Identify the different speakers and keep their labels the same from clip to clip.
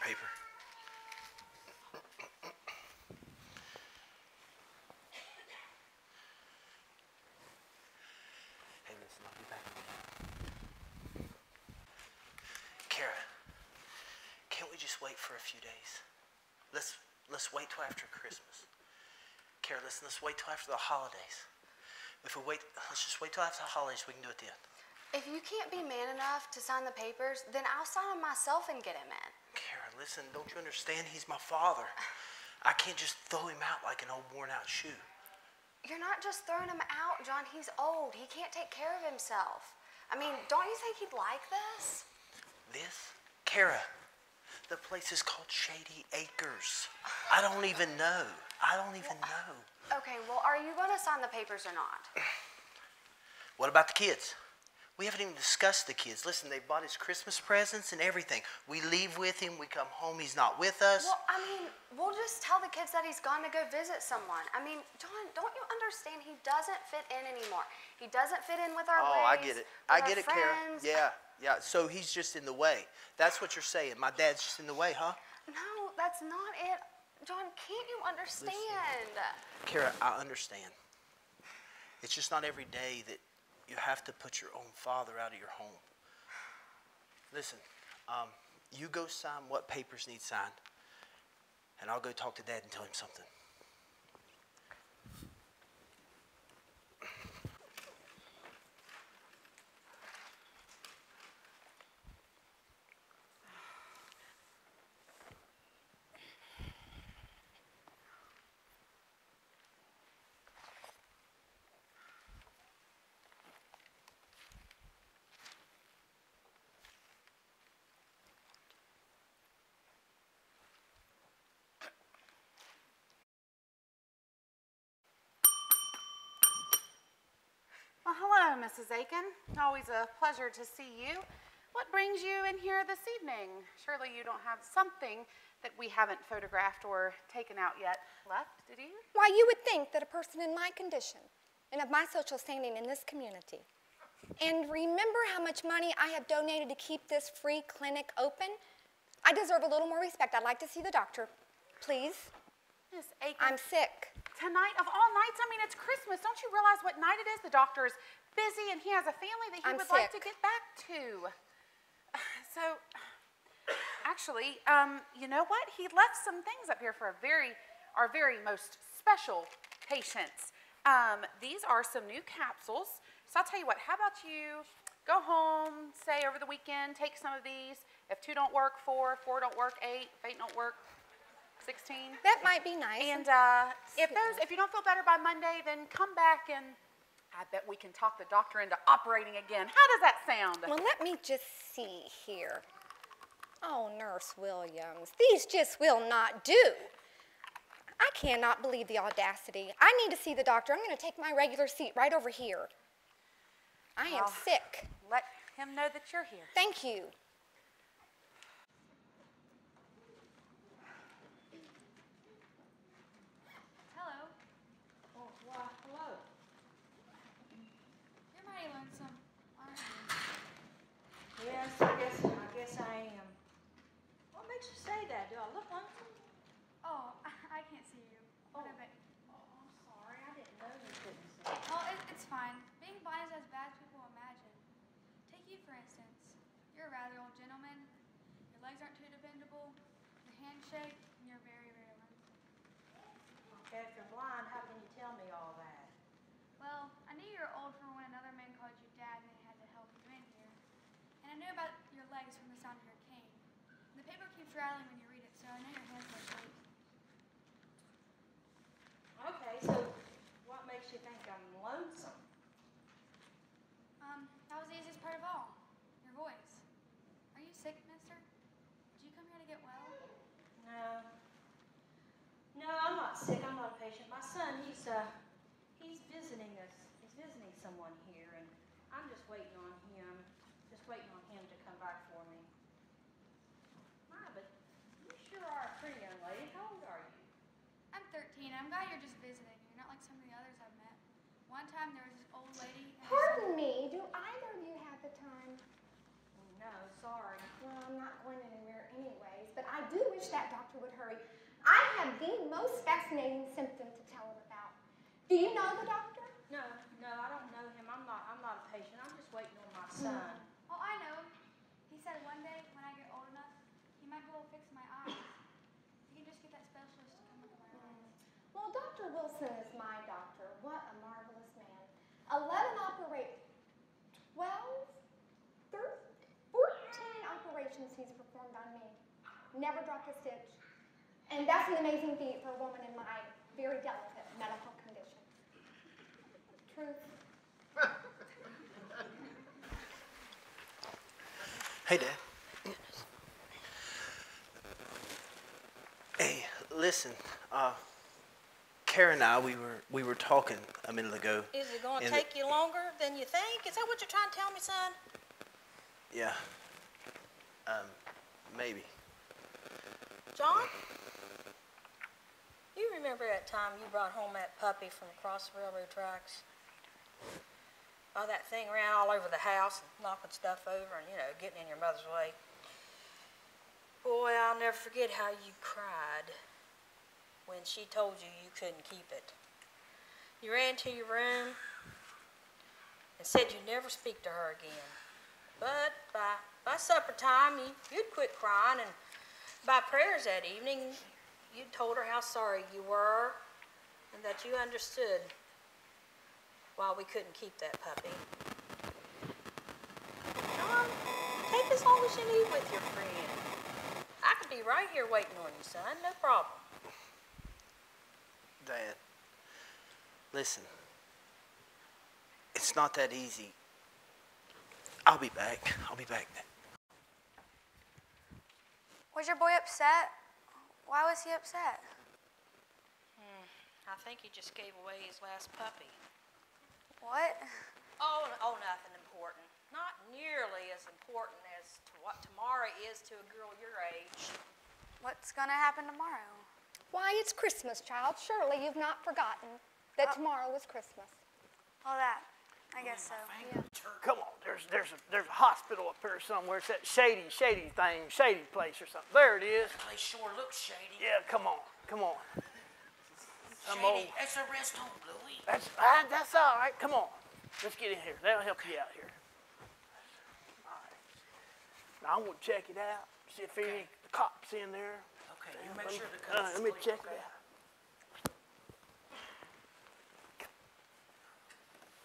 Speaker 1: paper. Hey, listen, I'll be back in a minute. Kara, can't we just wait for a few days? Let's wait till after Christmas. Kara, listen, let's wait till after the holidays. If we wait, let's just wait till after the holidays. We can do it then.
Speaker 2: If you can't be man enough to sign the papers, then I'll sign them myself and get him in.
Speaker 1: Kara, listen, don't you understand? He's my father. I can't just throw him out like an old worn-out shoe.
Speaker 2: You're not just throwing him out, John. He's old. He can't take care of himself. I mean, don't you think he'd like this?
Speaker 1: This? Kara, the place is called Shady Acres. I don't even know.
Speaker 2: Okay, well, are you going to sign the papers or not?
Speaker 1: What about the kids? We haven't even discussed the kids. Listen, they bought his Christmas presents and everything. We leave with him. We come home. He's not with us.
Speaker 2: Well, I mean, we'll just tell the kids that he's gone to go visit someone. I mean, John, don't you understand? He doesn't fit in anymore. He doesn't fit in with our ways.
Speaker 1: Oh, I get it. I get it,
Speaker 2: friends.
Speaker 1: Kara. Yeah. So he's just in the way. That's what you're saying. My dad's just in the way, huh?
Speaker 2: No, that's not it. John, can't you understand?
Speaker 1: Kara, I understand. It's just not every day that you have to put your own father out of your home. Listen, you go sign what papers need signed, and I'll go talk to Dad and tell him something.
Speaker 3: Well, hello, Mrs. Aiken. Always a pleasure to see you. What brings you in here this evening? Surely you don't have something that we haven't photographed or taken out yet left, did you?
Speaker 4: Why, you would think that a person in my condition and of my social standing in this community, and remember how much money I have donated to keep this free clinic open, I deserve a little more respect. I'd like to see the doctor, please.
Speaker 3: Miss Aiken.
Speaker 4: I'm sick.
Speaker 3: Tonight of all nights, I mean, it's Christmas. Don't you realize what night it is? The doctor is busy and he has a family that he would like to get back to. So, actually, you know what? He left some things up here for our very most special patients. These are some new capsules. So I'll tell you what, how about you go home, say over the weekend, take some of these. If 2 don't work, 4 don't work, 8, if 8 don't work, 16.
Speaker 4: That might be nice.
Speaker 3: And if you don't feel better by Monday, then come back and I bet we can talk the doctor into operating again. How does that sound?
Speaker 4: Well, let me just see here. Oh, Nurse Williams, these just will not do. I cannot believe the audacity. I need to see the doctor. I'm going to take my regular seat right over here. I am sick.
Speaker 3: Let him know that you're here.
Speaker 4: Thank you.
Speaker 5: Yes, I guess I am. What makes you say that? Do I look lonesome?
Speaker 6: Oh, I can't see you. What of it?
Speaker 5: Oh, I'm sorry. I didn't know you couldn't see.
Speaker 6: Oh, it's fine. Being blind is as bad as people imagine. Take you, for instance. You're a rather old gentleman. Your legs aren't too dependable. Your hands shake, and you're very, very lonesome.
Speaker 5: Okay, if you're blind, how can you tell me all that?
Speaker 6: Well, I knew you were old from when another man called you dad and they had to help you in here. And I knew about your legs from the sound of your cane. And the paper keeps rattling when you read it, so I know your hands must shake.
Speaker 5: Okay, so what makes you think I'm lonesome?
Speaker 6: That was the easiest part of all. Your voice. Are you sick, mister? Did you come here to get well?
Speaker 5: No. No, I'm not sick. I'm not a patient. My son, he's visiting us. He's visiting someone here, and I'm just waiting on him. Just waiting on him to come back for me. My, but you sure are a pretty young lady. How old are you?
Speaker 6: I'm 13. I'm glad you're just visiting. You're not like some of the others I've met. One time there was this old lady.
Speaker 4: Pardon me, do either of you have the time?
Speaker 5: no, sorry.
Speaker 4: Well, I'm not going anywhere anyways, but I do wish that doctor would hurry. I have the most fascinating symptom to tell him about. Do you know the doctor?
Speaker 5: No, I don't know him. I'm not a patient. I'm just waiting on my son.
Speaker 6: Oh, I know. He said one day when I get old enough, he might be able to fix my eyes. You can just get that specialist to come look at my eyes.
Speaker 4: Well, Dr. Wilson is my doctor. What a marvelous man. 11 14 operations he's performed on me. Never dropped a stitch. And that's an amazing feat for a woman in my very delicate medical condition. Truth.
Speaker 1: Hey, Dad. Hey, listen. Kara and I, we were talking a minute ago.
Speaker 7: Is it going to take you longer than you think? Is that what you're trying to tell me, son?
Speaker 1: Yeah. Maybe.
Speaker 7: John? You remember that time you brought home that puppy from across the railroad tracks? Oh, that thing ran all over the house, knocking stuff over and, getting in your mother's way. Boy, I'll never forget how you cried when she told you you couldn't keep it. You ran to your room and said you'd never speak to her again. But by supper time, you'd quit crying, and by prayers that evening, you told her how sorry you were and that you understood why we couldn't keep that puppy. John, take as long as you need with your friend. I could be right here waiting on you, son. No problem.
Speaker 1: Dad, listen. It's not that easy. I'll be back. I'll be back then.
Speaker 6: Was your boy upset? Why was he upset?
Speaker 7: I think he just gave away his last puppy.
Speaker 6: What?
Speaker 7: Oh, nothing important. Not nearly as important as to what tomorrow is to a girl your age.
Speaker 6: What's gonna happen tomorrow?
Speaker 4: Why, it's Christmas, child. Surely you've not forgotten that tomorrow is Christmas.
Speaker 6: All that. I guess so.
Speaker 4: Yeah.
Speaker 8: Come on, there's a hospital up here somewhere. It's that shady place or something. There it is.
Speaker 9: They sure look shady.
Speaker 8: Yeah, come on.
Speaker 9: Shady. It's a rest home, Louie.
Speaker 8: That's all right. Come on. Let's get in here. That'll help you out here. All right. Now I'm gonna check it out. See if any cops in there.
Speaker 9: Okay, you make sure the cops.
Speaker 8: Let me check it out.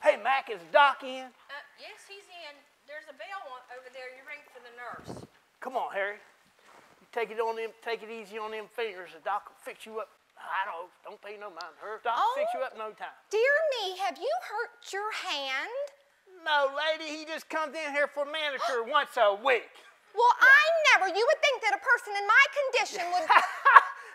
Speaker 8: Hey, Mac, is Doc in?
Speaker 7: Yes, he's in. There's a bell over there. You ring for the nurse.
Speaker 8: Come on, Harry. You take it easy on them fingers. The doc will fix you up. I don't pay no mind to her. Doc will fix you up in no time.
Speaker 4: Dear me, have you hurt your hand?
Speaker 8: No, lady, he just comes in here for manicure once a week.
Speaker 4: Well, I never. You would think that a person in my condition would...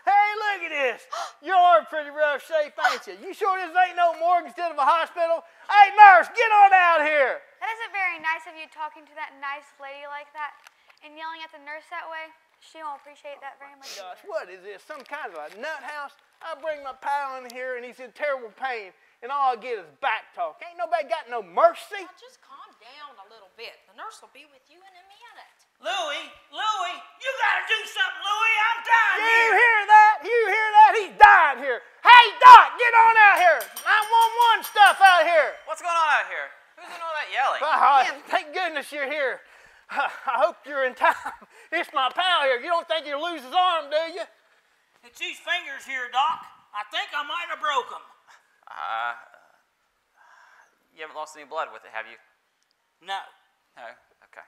Speaker 8: Hey, look at this. You're in pretty rough shape, ain't you? You sure this ain't no morgue instead of a hospital? Hey, nurse, get on out here.
Speaker 6: That isn't very nice of you talking to that nice lady like that and yelling at the nurse that way. She won't appreciate that very much.
Speaker 8: Gosh, what is this? Some kind of a nut house? I bring my pal in here and he's in terrible pain, and all I get is back talk. Ain't nobody got no mercy.
Speaker 7: Now, just calm down a little bit. The nurse will be with you in a minute.
Speaker 9: Louie, you gotta do something, Louie. I'm dying
Speaker 8: You
Speaker 9: here.
Speaker 8: hear that? You hear that? He's dying here. Hey, Doc, get on out here. 911 stuff out here.
Speaker 10: What's going on out here? Who's doing all that yelling?
Speaker 8: Thank goodness you're here. I hope you're in time. It's my pal here. You don't think he'll lose his arm, do you?
Speaker 9: It's these fingers here, Doc. I think I might have broke them.
Speaker 10: You haven't lost any blood with it, have you?
Speaker 9: No.
Speaker 10: No? Okay.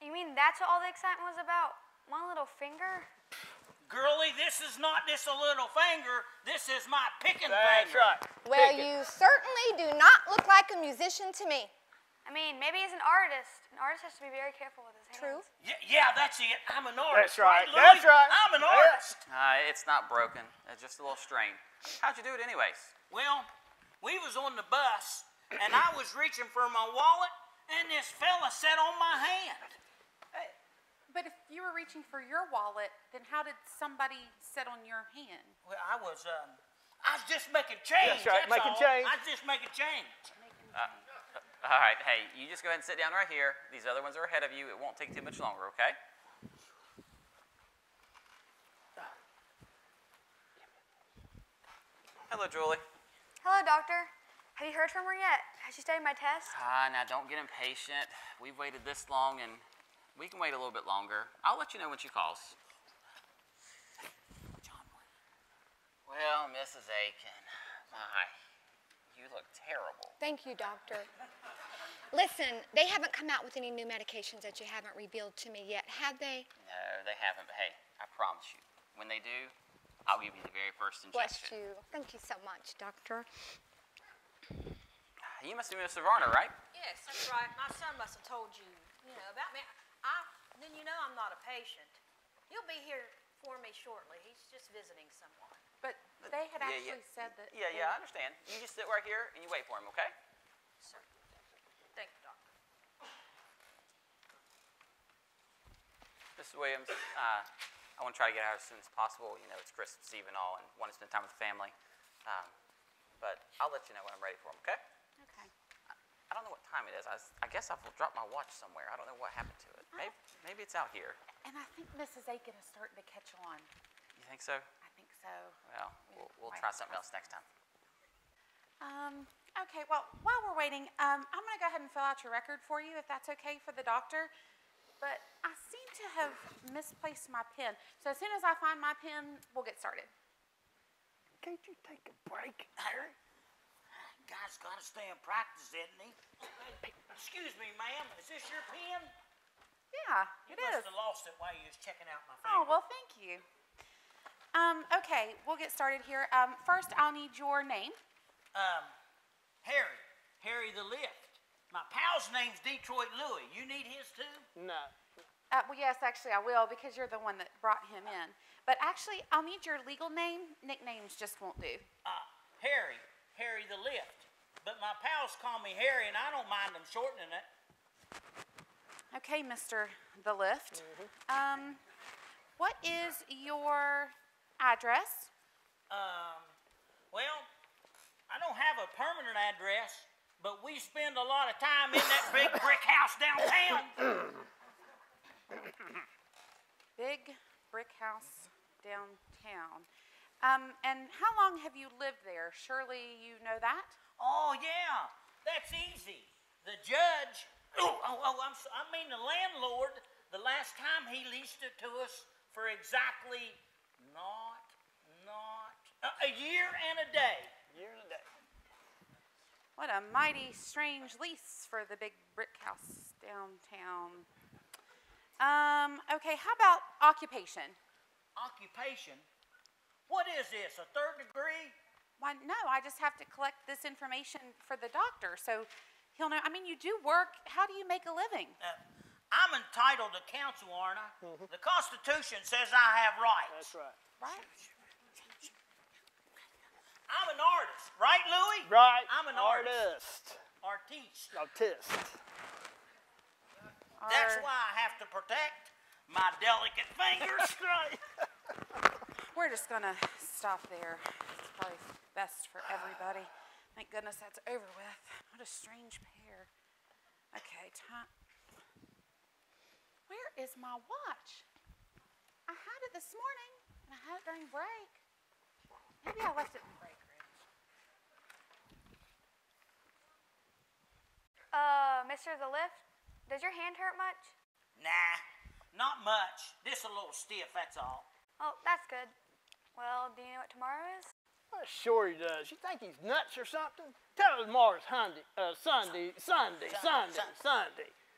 Speaker 6: You mean that's what all the excitement was about? One little finger?
Speaker 9: Girlie, this is not just a little finger. This is my picking
Speaker 8: That's
Speaker 9: finger.
Speaker 8: right.
Speaker 4: Well, you certainly do not look like a musician to me.
Speaker 6: I mean, maybe he's an artist. An artist has to be very careful with his hands.
Speaker 4: True.
Speaker 9: Yeah, that's it. I'm an artist.
Speaker 8: That's right.
Speaker 9: Louie?
Speaker 8: That's right.
Speaker 9: I'm an artist.
Speaker 10: It's not broken. It's just a little strained. How'd you do it anyways?
Speaker 9: Well, we was on the bus, and I was reaching for my wallet, and this fella sat on my hand.
Speaker 3: But if you were reaching for your wallet, then how did somebody sit on your hand?
Speaker 9: Well, I was just making change.
Speaker 8: That's right, making change.
Speaker 9: I was just making change.
Speaker 10: All right, hey, you just go ahead and sit down right here. These other ones are ahead of you. It won't take too much longer, okay? Hello, Julie.
Speaker 2: Hello, doctor. Have you heard from her yet? Has she studied my test?
Speaker 10: Now don't get impatient. We've waited this long, and we can wait a little bit longer. I'll let you know when she calls. Well, Mrs. Aiken, my, you look terrible.
Speaker 4: Thank you, doctor. Listen, they haven't come out with any new medications that you haven't revealed to me yet, have they?
Speaker 10: No, they haven't, but hey, I promise you, when they do, I'll give you the very first injection.
Speaker 4: Bless you. Thank you so much, doctor.
Speaker 10: You must be Mr. Varner, right?
Speaker 7: Yes, that's right. My son must have told you, about me. Then you know I'm not a patient. He'll be here for me shortly. He's just visiting someone.
Speaker 3: But they had actually said that.
Speaker 10: Yeah, I understand. You just sit right here and you wait for him, okay?
Speaker 7: Sir. Thank you, doctor.
Speaker 10: Mrs. Williams, I want to try to get out as soon as possible. You know, it's Christmas Eve and all, and want to spend time with the family. But I'll let you know when I'm ready for him, okay?
Speaker 3: Okay.
Speaker 10: I don't know what time it is. I guess I've dropped my watch somewhere. I don't know what happened to it. Maybe it's out here.
Speaker 3: And I think Mrs. Aiken is starting to catch on.
Speaker 10: You think so?
Speaker 3: I think so.
Speaker 10: Well, we'll try something else next time.
Speaker 3: Okay, well, while we're waiting, I'm going to go ahead and fill out your record for you, if that's okay for the doctor. But I seem to have misplaced my pen. So as soon as I find my pen, we'll get started.
Speaker 8: Can't you take a break, Harry?
Speaker 9: Guy's got to stay in practice, isn't he? Excuse me, ma'am. Is this your pen?
Speaker 3: Yeah,
Speaker 9: You
Speaker 3: it
Speaker 9: must
Speaker 3: is.
Speaker 9: have lost it while you was checking out my
Speaker 3: Oh,
Speaker 9: finger.
Speaker 3: well, thank you. Okay, we'll get started here. First, I'll need your name.
Speaker 9: Harry the Lift. My pal's name's Detroit Louie. You need his too?
Speaker 8: No.
Speaker 3: Well, yes, actually, I will, because you're the one that brought him in. But actually, I'll need your legal name. Nicknames just won't do.
Speaker 9: Harry the Lift. But my pals call me Harry, and I don't mind them shortening it.
Speaker 3: Okay, Mr. The Lift. What is your address?
Speaker 9: Well, I don't have a permanent address, but we spend a lot of time in that big brick house downtown.
Speaker 3: Big brick house downtown. And how long have you lived there? Surely you know that?
Speaker 9: Oh, yeah, that's easy. The judge, I mean the landlord, the last time he leased it to us for exactly a year and a day.
Speaker 3: What a mighty strange lease for the big brick house downtown. Okay, how about occupation?
Speaker 9: Occupation? What is this, a third degree?
Speaker 3: Why, no, I just have to collect this information for the doctor, so he'll know. I mean, you do work. How do you make a living?
Speaker 9: I'm entitled to counsel, aren't I? The Constitution says I have rights.
Speaker 8: That's right.
Speaker 3: Right?
Speaker 9: I'm an artist, right, Louie?
Speaker 8: Right.
Speaker 9: I'm an artist.
Speaker 8: Artist.
Speaker 9: That's why I have to protect my delicate fingers.
Speaker 8: Right.
Speaker 3: We're just going to stop there. It's probably best for everybody. Thank goodness that's over with. What a strange pair. Okay, time. Where is my watch? I had it this morning, and I had it during break. Maybe I left it in break room.
Speaker 2: Mr. The Lift, does your hand hurt much?
Speaker 9: Nah, not much. This a little stiff, that's all.
Speaker 2: Oh, that's good. Well, do you know what tomorrow is?
Speaker 8: Well, sure he does. You think he's nuts or something? Tell him tomorrow's Sunday.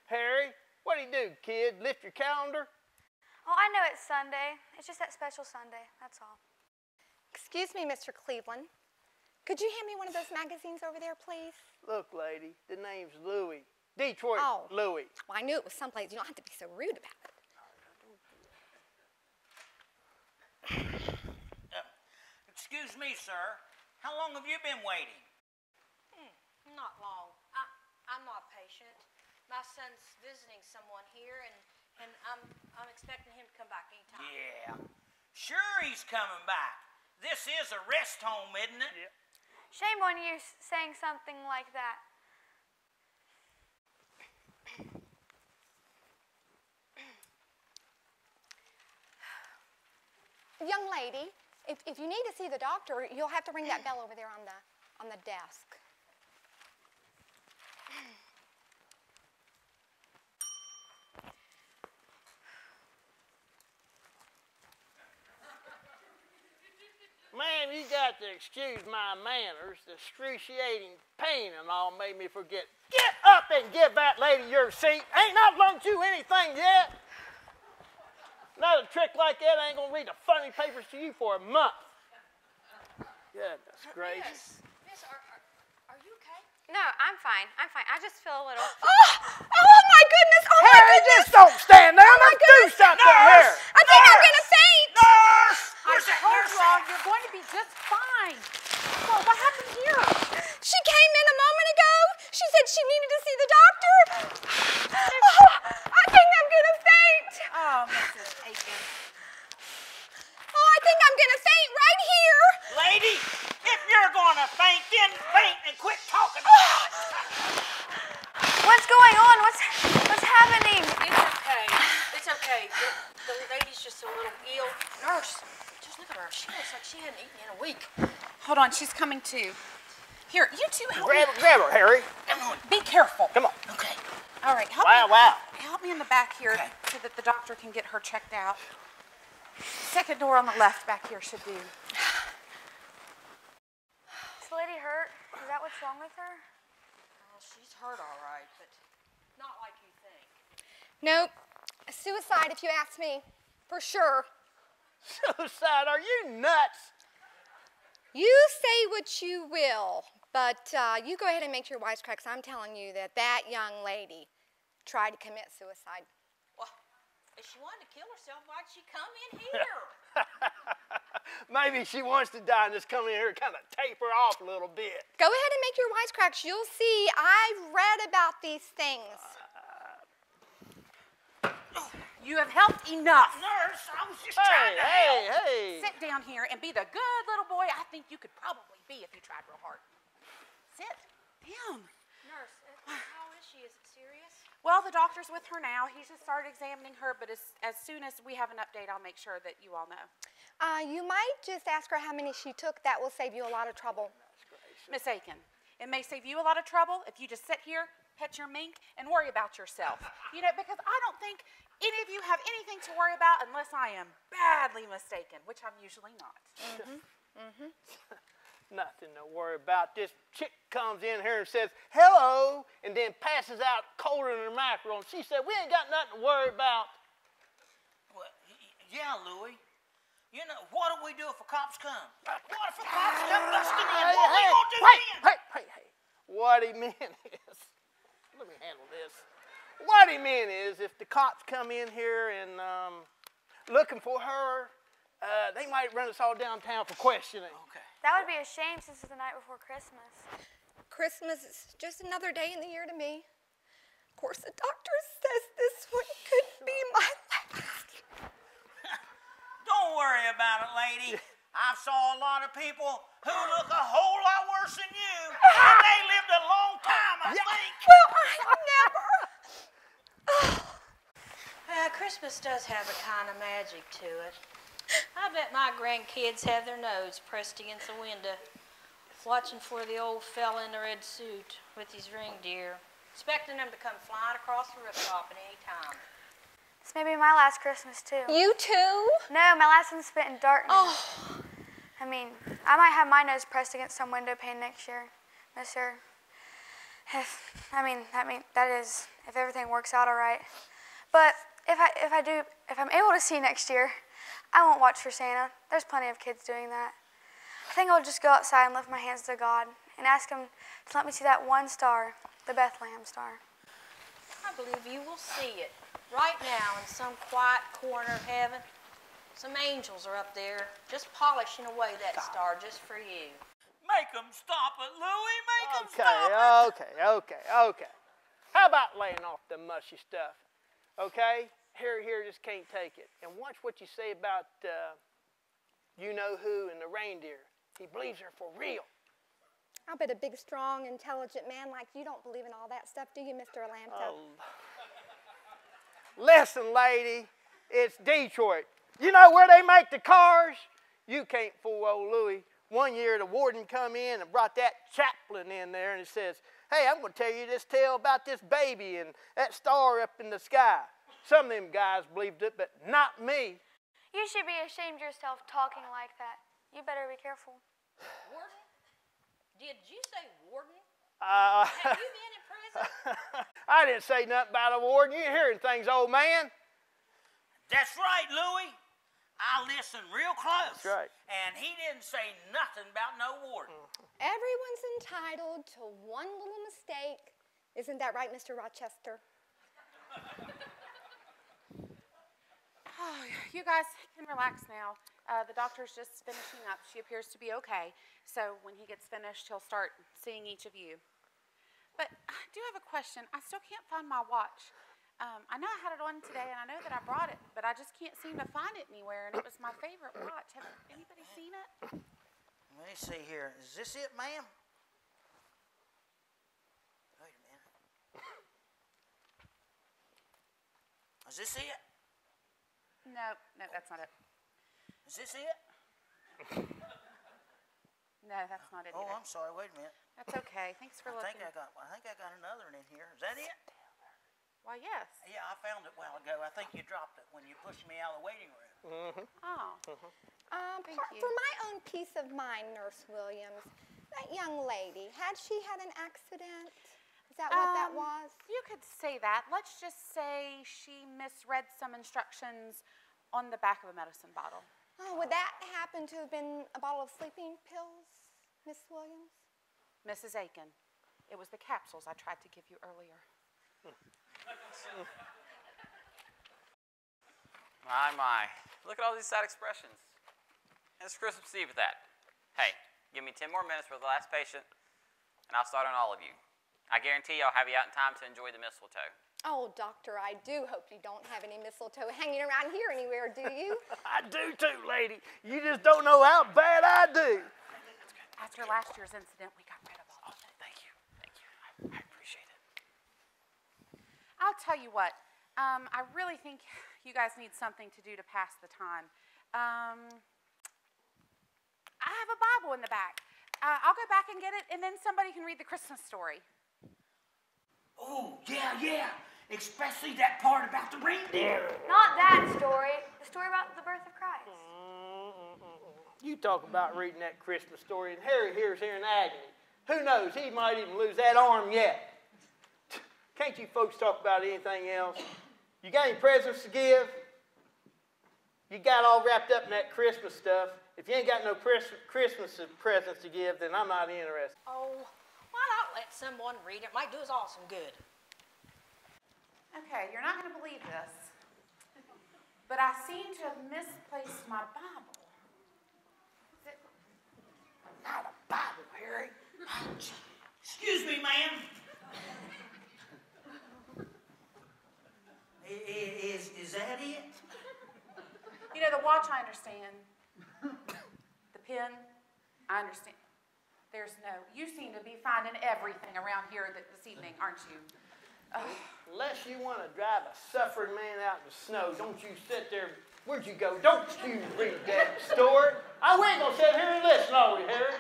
Speaker 8: Harry, what'd he do, kid? Lift your calendar?
Speaker 2: Oh, I know it's Sunday. It's just that special Sunday, that's all.
Speaker 4: Excuse me, Mr. Cleveland. Could you hand me one of those magazines over there, please?
Speaker 8: Look, lady, the name's Louie. Detroit Louie.
Speaker 4: Well, I knew it was someplace. You don't have to be so rude about it.
Speaker 9: Excuse me, sir. How long have you been waiting?
Speaker 7: Not long. I'm not a patient. My son's visiting someone here, and I'm expecting him to come back anytime.
Speaker 9: Yeah. Sure he's coming back. This is a rest home, isn't it?
Speaker 8: Yeah.
Speaker 2: Shame on you saying something like that.
Speaker 4: young lady, if you need to see the doctor, you'll have to ring that bell over there on the desk.
Speaker 8: Man, you got to excuse my manners. The excruciating pain and all made me forget. Get up and give that lady your seat. Ain't not loaned you anything yet. Another trick like that ain't gonna read the funny papers to you for a month. Goodness gracious.
Speaker 3: Miss, are you okay?
Speaker 4: No, I'm fine. I just feel a little. Oh my goodness! Oh my
Speaker 8: Harry,
Speaker 4: goodness!
Speaker 8: just don't stand there. Let's do something here.
Speaker 4: I think I'm gonna faint.
Speaker 9: Nurse!
Speaker 3: I told you all you're going to be just fine. So what happened here?
Speaker 4: She came in a moment ago. She said she needed to see the doctor. Oh, I think I'm gonna faint.
Speaker 3: Oh, Mrs. Aiken.
Speaker 4: Oh, I think I'm gonna faint right here.
Speaker 9: Lady, if you're gonna faint, then faint and quit talking.
Speaker 2: What's going on? What's happening?
Speaker 7: It's okay. It's okay. The lady's just a little ill. Nurse, just look at her. She looks like she hadn't eaten in a week.
Speaker 3: Hold on, she's coming too. Here, you two help me.
Speaker 8: Grab her, Harry.
Speaker 3: Come on, be careful.
Speaker 8: Come on.
Speaker 9: Okay.
Speaker 3: All right, help me in the back here so that the doctor can get her checked out. Second door on the left back here should do.
Speaker 2: Is the lady hurt? Is that what's wrong with her?
Speaker 7: Well, she's hurt all right, but not like you think.
Speaker 4: Nope. Suicide, if you ask me. For sure.
Speaker 8: Suicide? Are you nuts?
Speaker 4: You say what you will, but you go ahead and make your wisecracks. I'm telling you that young lady tried to commit suicide.
Speaker 7: Well, if she wanted to kill herself, why'd she come in here?
Speaker 8: Maybe she wants to die and just come in here and kind of taper off a little bit.
Speaker 4: Go ahead and make your wisecracks. You'll see. I've read about these things.
Speaker 3: You have helped enough.
Speaker 9: Nurse, I was just trying to help.
Speaker 8: Hey.
Speaker 3: Sit down here and be the good little boy I think you could probably be if you tried real hard. Sit down.
Speaker 7: Nurse, how is she? Is it serious?
Speaker 3: Well, the doctor's with her now. He's just started examining her, but as soon as we have an update, I'll make sure that you all know.
Speaker 4: You might just ask her how many she took. That will save you a lot of trouble.
Speaker 3: Miss Aiken, it may save you a lot of trouble if you just sit here, pet your mink, and worry about yourself. You know, because I don't think any of you have anything to worry about unless I am badly mistaken, which I'm usually not.
Speaker 8: Nothing to worry about. This chick comes in here and says, hello, and then passes out colder than her mackerel. And she said, we ain't got nothing to worry about.
Speaker 9: Well, yeah, Louie. You know, what do we do if the cops come? What if the cops come busting in? What are we gonna do then?
Speaker 8: Hey. What he meant is, let me handle this. What he meant is, if the cops come in here and looking for her, they might run us all downtown for questioning.
Speaker 9: Okay.
Speaker 2: That would be a shame since it's the night before Christmas.
Speaker 4: Christmas is just another day in the year to me. Of course, the doctor says this one could be my last.
Speaker 9: Don't worry about it, lady. I've saw a lot of people who look a whole lot worse than you, and they lived a long time, I think.
Speaker 4: Well, I never.
Speaker 7: Christmas does have a kind of magic to it. I bet my grandkids have their nose pressed against the window, watching for the old fella in the red suit with his reindeer, expecting them to come flying across the rooftop at any time.
Speaker 2: This may be my last Christmas, too.
Speaker 4: You too?
Speaker 2: No, my last one's spent in darkness.
Speaker 4: Oh.
Speaker 2: I mean, I might have my nose pressed against some window pane next year, mister. If everything works out all right. But if I'm able to see next year, I won't watch for Santa. There's plenty of kids doing that. I think I'll just go outside and lift my hands to God and ask him to let me see that one star, the Bethlehem star.
Speaker 7: I believe you will see it right now in some quiet corner of heaven. Some angels are up there just polishing away that star just for you.
Speaker 9: Make them stop it, Louie. Make them stop it.
Speaker 8: Okay. How about laying off the mushy stuff? Okay? Harry here just can't take it. And watch what you say about you-know-who and the reindeer. He believes her for real.
Speaker 4: I bet a big, strong, intelligent man like you don't believe in all that stuff, do you, Mr. Atlanta?
Speaker 8: Listen, lady, it's Detroit. You know where they make the cars? You can't fool old Louie. One year the warden come in and brought that chaplain in there and he says, hey, I'm going to tell you this tale about this baby and that star up in the sky. Some of them guys believed it, but not me.
Speaker 2: You should be ashamed of yourself talking like that. You better be careful.
Speaker 7: Warden? Did you say warden? Have you been in prison?
Speaker 8: I didn't say nothing about a warden. You ain't hearing things, old man.
Speaker 9: That's right, Louie. I listened real close.
Speaker 8: That's right.
Speaker 9: And he didn't say nothing about no warden.
Speaker 4: Everyone's entitled to one little mistake. Isn't that right, Mr. Rochester?
Speaker 3: Oh, you guys can relax now. The doctor's just finishing up. She appears to be okay. So when he gets finished, he'll start seeing each of you. But I do have a question. I still can't find my watch. I know I had it on today, and I know that I brought it, but I just can't seem to find it anywhere, and it was my favorite watch. Have anybody seen it?
Speaker 9: Let me see here. Is this it, ma'am? Wait a minute. Is this it?
Speaker 3: No, that's not it.
Speaker 9: Is this it?
Speaker 3: No, that's not it
Speaker 9: Oh,
Speaker 3: either.
Speaker 9: I'm sorry. Wait a minute.
Speaker 3: That's okay. Thanks for
Speaker 9: I think
Speaker 3: looking.
Speaker 9: I got another one in here. Is that it?
Speaker 3: Why, yes.
Speaker 9: Yeah, I found it a while ago. I think you dropped it when you pushed me out of the waiting room.
Speaker 3: Oh. Thank you.
Speaker 4: For my own peace of mind, Nurse Williams, that young lady, had she had an accident? Is that what that was?
Speaker 3: You could say that. Let's just say she misread some instructions on the back of a medicine bottle.
Speaker 4: Oh, would that happen to have been a bottle of sleeping pills, Miss Williams?
Speaker 3: Mrs. Aiken, it was the capsules I tried to give you earlier.
Speaker 10: My. Look at all these sad expressions. And it's Christmas Eve at that. Hey, give me 10 more minutes for the last patient, and I'll start on all of you. I guarantee I'll have you out in time to enjoy the mistletoe.
Speaker 4: Oh, doctor, I do hope you don't have any mistletoe hanging around here anywhere, do you?
Speaker 8: I do too, lady. You just don't know how bad I do.
Speaker 3: After last year's incident, we got rid of all of it.
Speaker 10: Thank you. I appreciate it.
Speaker 3: I'll tell you what. I really think you guys need something to do to pass the time. I have a Bible in the back. I'll go back and get it, and then somebody can read the Christmas story.
Speaker 9: Oh, yeah. Especially that part about the reindeer.
Speaker 2: Not that story. The story about the birth of Christ.
Speaker 8: You talk about reading that Christmas story, and Harry here's here in agony. Who knows? He might even lose that arm yet. Can't you folks talk about anything else? You got any presents to give? You got all wrapped up in that Christmas stuff. If you ain't got no Christmas presents to give, then I'm not interested.
Speaker 7: Oh, why not let someone read it? Might do us all some good.
Speaker 3: Okay, you're not going to believe this, but I seem to have misplaced my Bible. Is it?
Speaker 9: Not a Bible, Harry. Excuse me, ma'am. Is that it?
Speaker 3: You know, the watch, I understand. The pen, I understand. You seem to be finding everything around here this evening, aren't you?
Speaker 8: Unless you want to drive a suffering man out in the snow, don't you sit there. Where'd you go? Don't you read that story. We ain't going to sit here and listen, are we, Harry?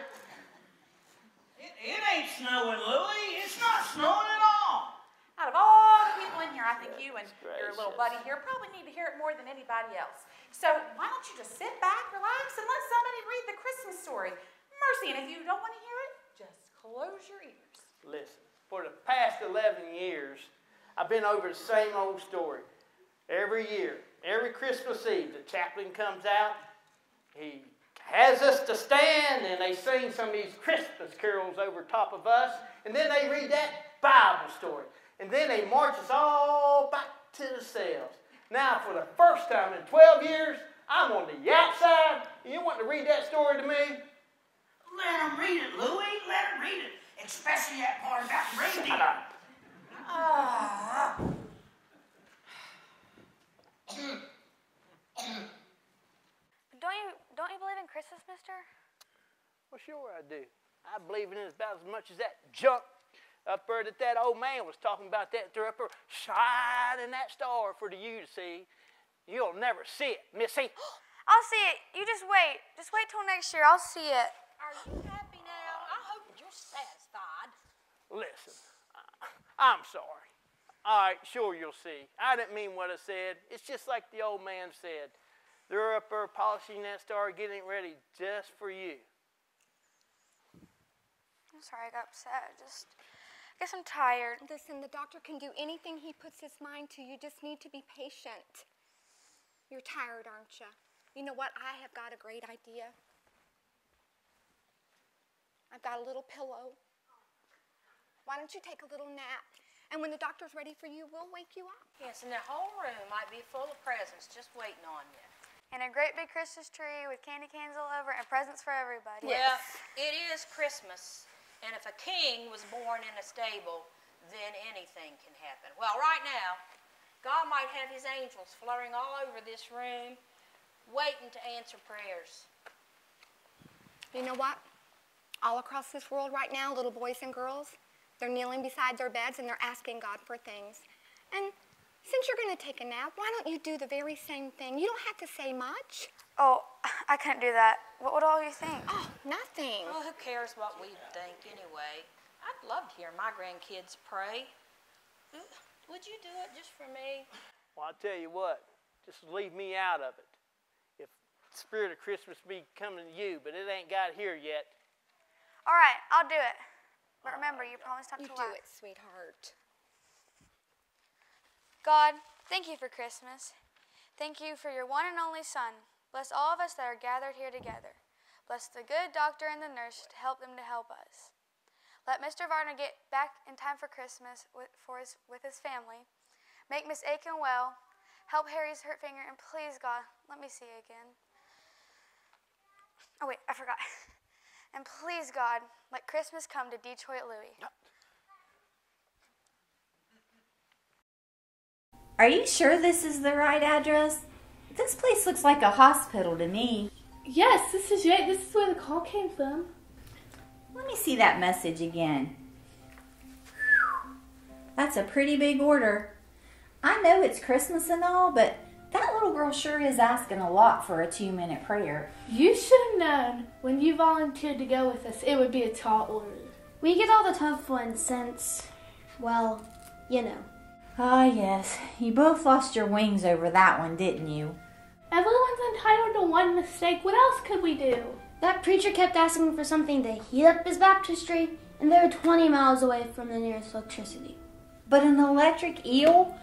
Speaker 9: It ain't snowing, Louie. It's not snowing at all.
Speaker 3: Out of all the people in here, I think you and your little
Speaker 8: gracious.
Speaker 3: buddy here probably need to hear it more than anybody else. So why don't you just sit back, relax, and let somebody read the Christmas story? Mercy, and if you don't want to hear it, just close your ears.
Speaker 8: Listen, for the past 11 years, I've been over the same old story. Every year, every Christmas Eve, the chaplain comes out. He has us to stand, and they sing some of these Christmas carols over top of us. And then they read that Bible story. And then they march us all back to the cells. Now, for the first time in 12 years, I'm on the outside. And you want to read that story to me?
Speaker 9: Let them read it, Louie. Let them read it. Especially that part about the reindeer.
Speaker 8: Shut up.
Speaker 2: Don't you believe in Christmas, mister?
Speaker 8: Well, sure I do. I believe in it about as much as that junk up there that old man was talking about. They're up there shining that star for you to see. You'll never see it, Missy.
Speaker 2: I'll see it. You just wait. Just wait till next year. I'll see it.
Speaker 7: Are you happy now? I hope you're satisfied.
Speaker 8: Listen, I'm sorry. All right, sure you'll see. I didn't mean what I said. It's just like the old man said. They're up there polishing that star, getting it ready just for you.
Speaker 2: I'm sorry I got upset. I guess I'm tired.
Speaker 4: Listen, the doctor can do anything he puts his mind to. You just need to be patient. You're tired, aren't you? You know what? I have got a great idea. I've got a little pillow. Why don't you take a little nap? And when the doctor's ready for you, we'll wake you up.
Speaker 7: Yes, and the whole room might be full of presents just waiting on you.
Speaker 2: And a great big Christmas tree with candy canes all over and presents for everybody.
Speaker 7: Well, it is Christmas, and if a king was born in a stable, then anything can happen. Well, right now, God might have his angels fluttering all over this room, waiting to answer prayers.
Speaker 4: You know what? All across this world right now, little boys and girls, they're kneeling beside their beds and they're asking God for things. And since you're going to take a nap, why don't you do the very same thing? You don't have to say much.
Speaker 2: Oh, I couldn't do that. What would all you think?
Speaker 4: Oh, nothing.
Speaker 7: Well, who cares what we think anyway? I'd love to hear my grandkids pray. Would you do it just for me?
Speaker 8: Well, I'll tell you what. Just leave me out of it. If the spirit of Christmas be coming to you, but it ain't got here yet.
Speaker 2: All right, I'll do it. But remember, you promised not to
Speaker 4: You
Speaker 2: laugh.
Speaker 4: do it, sweetheart.
Speaker 2: God, thank you for Christmas. Thank you for your one and only Son. Bless all of us that are gathered here together. Bless the good doctor and the nurse to help them to help us. Let Mr. Varner get back in time for Christmas with his family. Make Miss Aiken well. Help Harry's hurt finger. And please, God, let me see again. Oh, wait, I forgot. And please, God, let Christmas come to Detroit Louie.
Speaker 11: Are you sure this is the right address? This place looks like a hospital to me.
Speaker 6: Yes, this is right. This is where the call came from.
Speaker 11: Let me see that message again. Whew. That's a pretty big order. I know it's Christmas and all, but that little girl sure is asking a lot for a 2-minute prayer.
Speaker 6: You should have known when you volunteered to go with us, it would be a tall order.
Speaker 5: We get all the tough ones since, well, you know.
Speaker 11: Ah, yes. You both lost your wings over that one, didn't you?
Speaker 6: Everyone's entitled to one mistake. What else could we do?
Speaker 5: That preacher kept asking for something to heat up his baptistry, and they were 20 miles away from the nearest electricity.
Speaker 11: But an electric eel?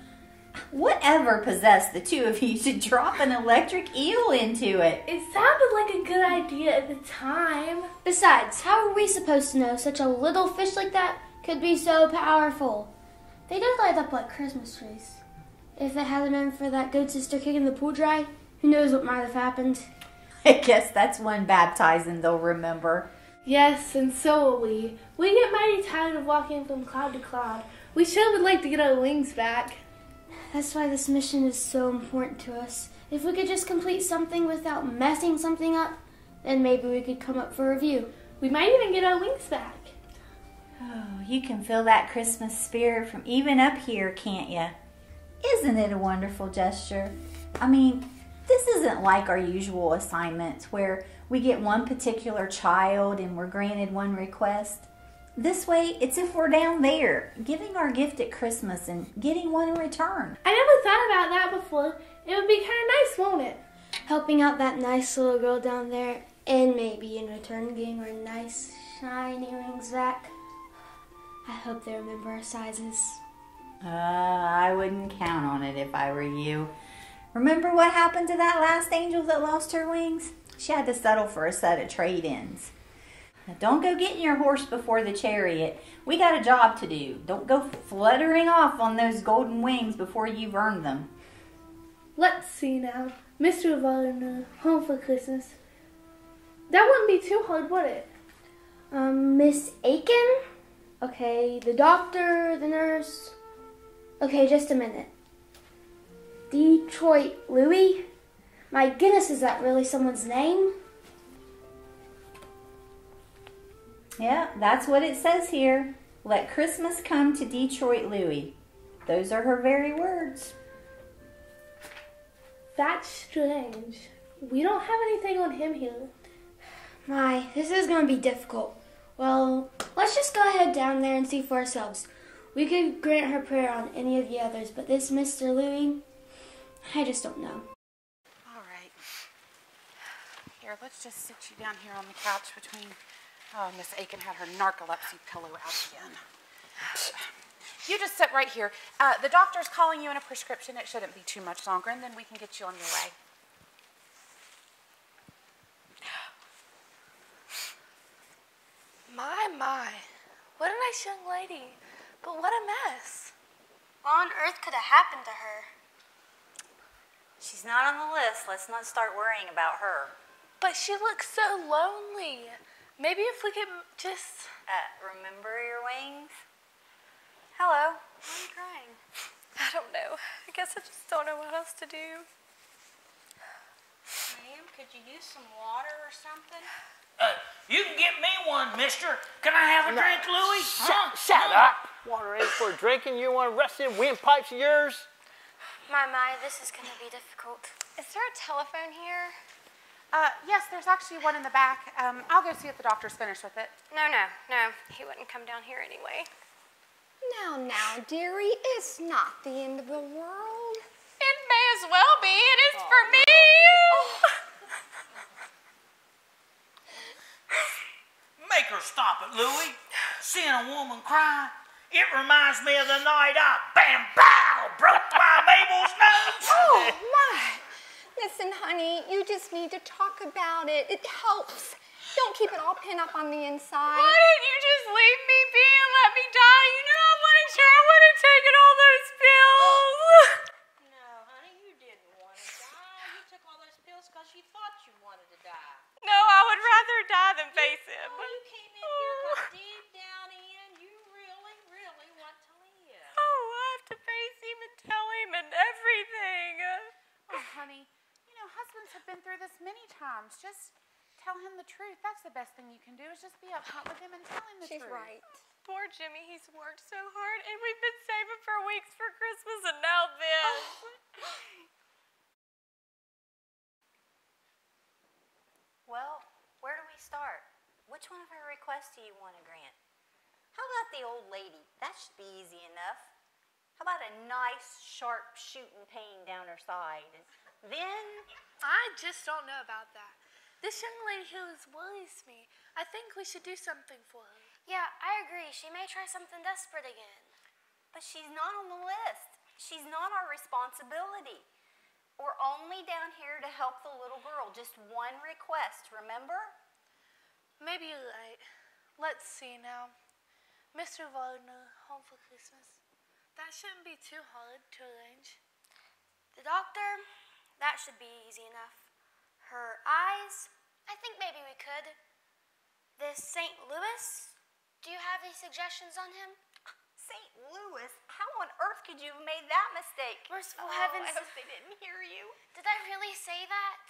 Speaker 11: Whatever possessed the two of you to drop an electric eel into it?
Speaker 6: It sounded like a good idea at the time.
Speaker 5: Besides, how are we supposed to know such a little fish like that could be so powerful? They did light up like Christmas trees. If it hadn't been for that good sister kicking the pool dry, who knows what might have happened.
Speaker 11: I guess that's one baptizing they'll remember.
Speaker 6: Yes, and so will we. We get mighty tired of walking from cloud to cloud. We sure would like to get our wings back.
Speaker 5: That's why this mission is so important to us. If we could just complete something without messing something up, then maybe we could come up for review.
Speaker 6: We might even get our wings back.
Speaker 11: Oh, you can feel that Christmas spirit from even up here, can't you? Isn't it a wonderful gesture? I mean, this isn't like our usual assignments where we get one particular child and we're granted one request. This way, it's if we're down there, giving our gift at Christmas and getting one in return.
Speaker 6: I never thought about that before. It would be kind of nice, won't it?
Speaker 5: Helping out that nice little girl down there, and maybe in return getting her nice, shiny wings back. I hope they remember our sizes.
Speaker 11: I wouldn't count on it if I were you. Remember what happened to that last angel that lost her wings? She had to settle for a set of trade-ins. Now don't go getting your horse before the chariot. We got a job to do. Don't go fluttering off on those golden wings before you've earned them.
Speaker 6: Let's see now. Mr. Varner, home for Christmas. That wouldn't be too hard, would it?
Speaker 5: Miss Aiken? Okay, the doctor, the nurse. Okay, just a minute. Detroit Louie? My goodness, is that really someone's name?
Speaker 11: Yeah, that's what it says here. Let Christmas come to Detroit Louie. Those are her very words.
Speaker 12: That's strange. We don't have anything on him here.
Speaker 13: My, this is going to be difficult. Well, let's just go ahead down there and see for ourselves. We could grant her prayer on any of the others, but this Mr. Louie, I just don't know.
Speaker 3: All right. Here, let's just sit you down here on the couch between... Oh, Miss Aiken had her narcolepsy pillow out again. You just sit right here. The doctor's calling you in a prescription. It shouldn't be too much longer, and then we can get you on your way.
Speaker 12: My. What a nice young lady. But what a mess.
Speaker 13: What on earth could have happened to her?
Speaker 14: She's not on the list. Let's not start worrying about her.
Speaker 12: But she looks so lonely. Maybe if we could just...
Speaker 14: remember your wings? Hello.
Speaker 13: Why are you crying?
Speaker 12: I don't know. I guess I just don't know what else to do.
Speaker 7: Ma'am, could you use some water or something?
Speaker 9: You can get me one, mister. Can I have a drink, Louie?
Speaker 8: Shut up. Water ain't for drinking. You want to rest in windpipes of yours?
Speaker 13: My, this is going to be difficult.
Speaker 2: Is there a telephone here?
Speaker 3: Yes, there's actually one in the back. I'll go see if the doctor's finished with it.
Speaker 2: No. He wouldn't come down here anyway.
Speaker 4: Now, dearie, it's not the end of the world.
Speaker 3: It may as well be. It is for me.
Speaker 9: Make her stop it, Louie. Seeing a woman cry, it reminds me of the night I broke my Mabel's nose.
Speaker 4: Oh, my. Listen, honey, you just need to talk about it. It helps. Don't keep it all pinned up on the inside.
Speaker 3: Why didn't you just leave me be and let me die? You know I wasn't sure I would have taken all those pills.
Speaker 7: No, honey, you didn't want to die. You took all those pills because you thought you wanted to die.
Speaker 3: No, I would rather die than face him.
Speaker 7: Oh, you came in here because deep down in, you really, really want to live.
Speaker 3: Oh, I have to face him and tell him and everything. Oh, honey, you know, husbands have been through this many times. Just tell him the truth. That's the best thing you can do is just be upfront with him and tell him the truth.
Speaker 4: She's right.
Speaker 3: Poor Jimmy, he's worked so hard, and we've been saving for weeks for Christmas, and now this.
Speaker 14: Well, where do we start? Which one of her requests do you want to grant? How about the old lady? That should be easy enough. How about a nice, sharp shooting pain down her side? Then...
Speaker 12: I just don't know about that. This young lady here worries me. I think we should do something for her.
Speaker 13: Yeah, I agree. She may try something desperate again.
Speaker 14: But she's not on the list. She's not our responsibility. We're only down here to help the little girl. Just one request, remember?
Speaker 12: Maybe you're right. Let's see now. Mr. Wagner, home for Christmas. That shouldn't be too hard to arrange.
Speaker 13: The doctor, that should be easy enough. Her eyes, I think maybe we could. This St. Louis, do you have any suggestions on him?
Speaker 14: St. Louis? How on earth could you have made that mistake?
Speaker 13: Merciful heavens.
Speaker 14: I hope they didn't hear you.
Speaker 13: Did I really say that?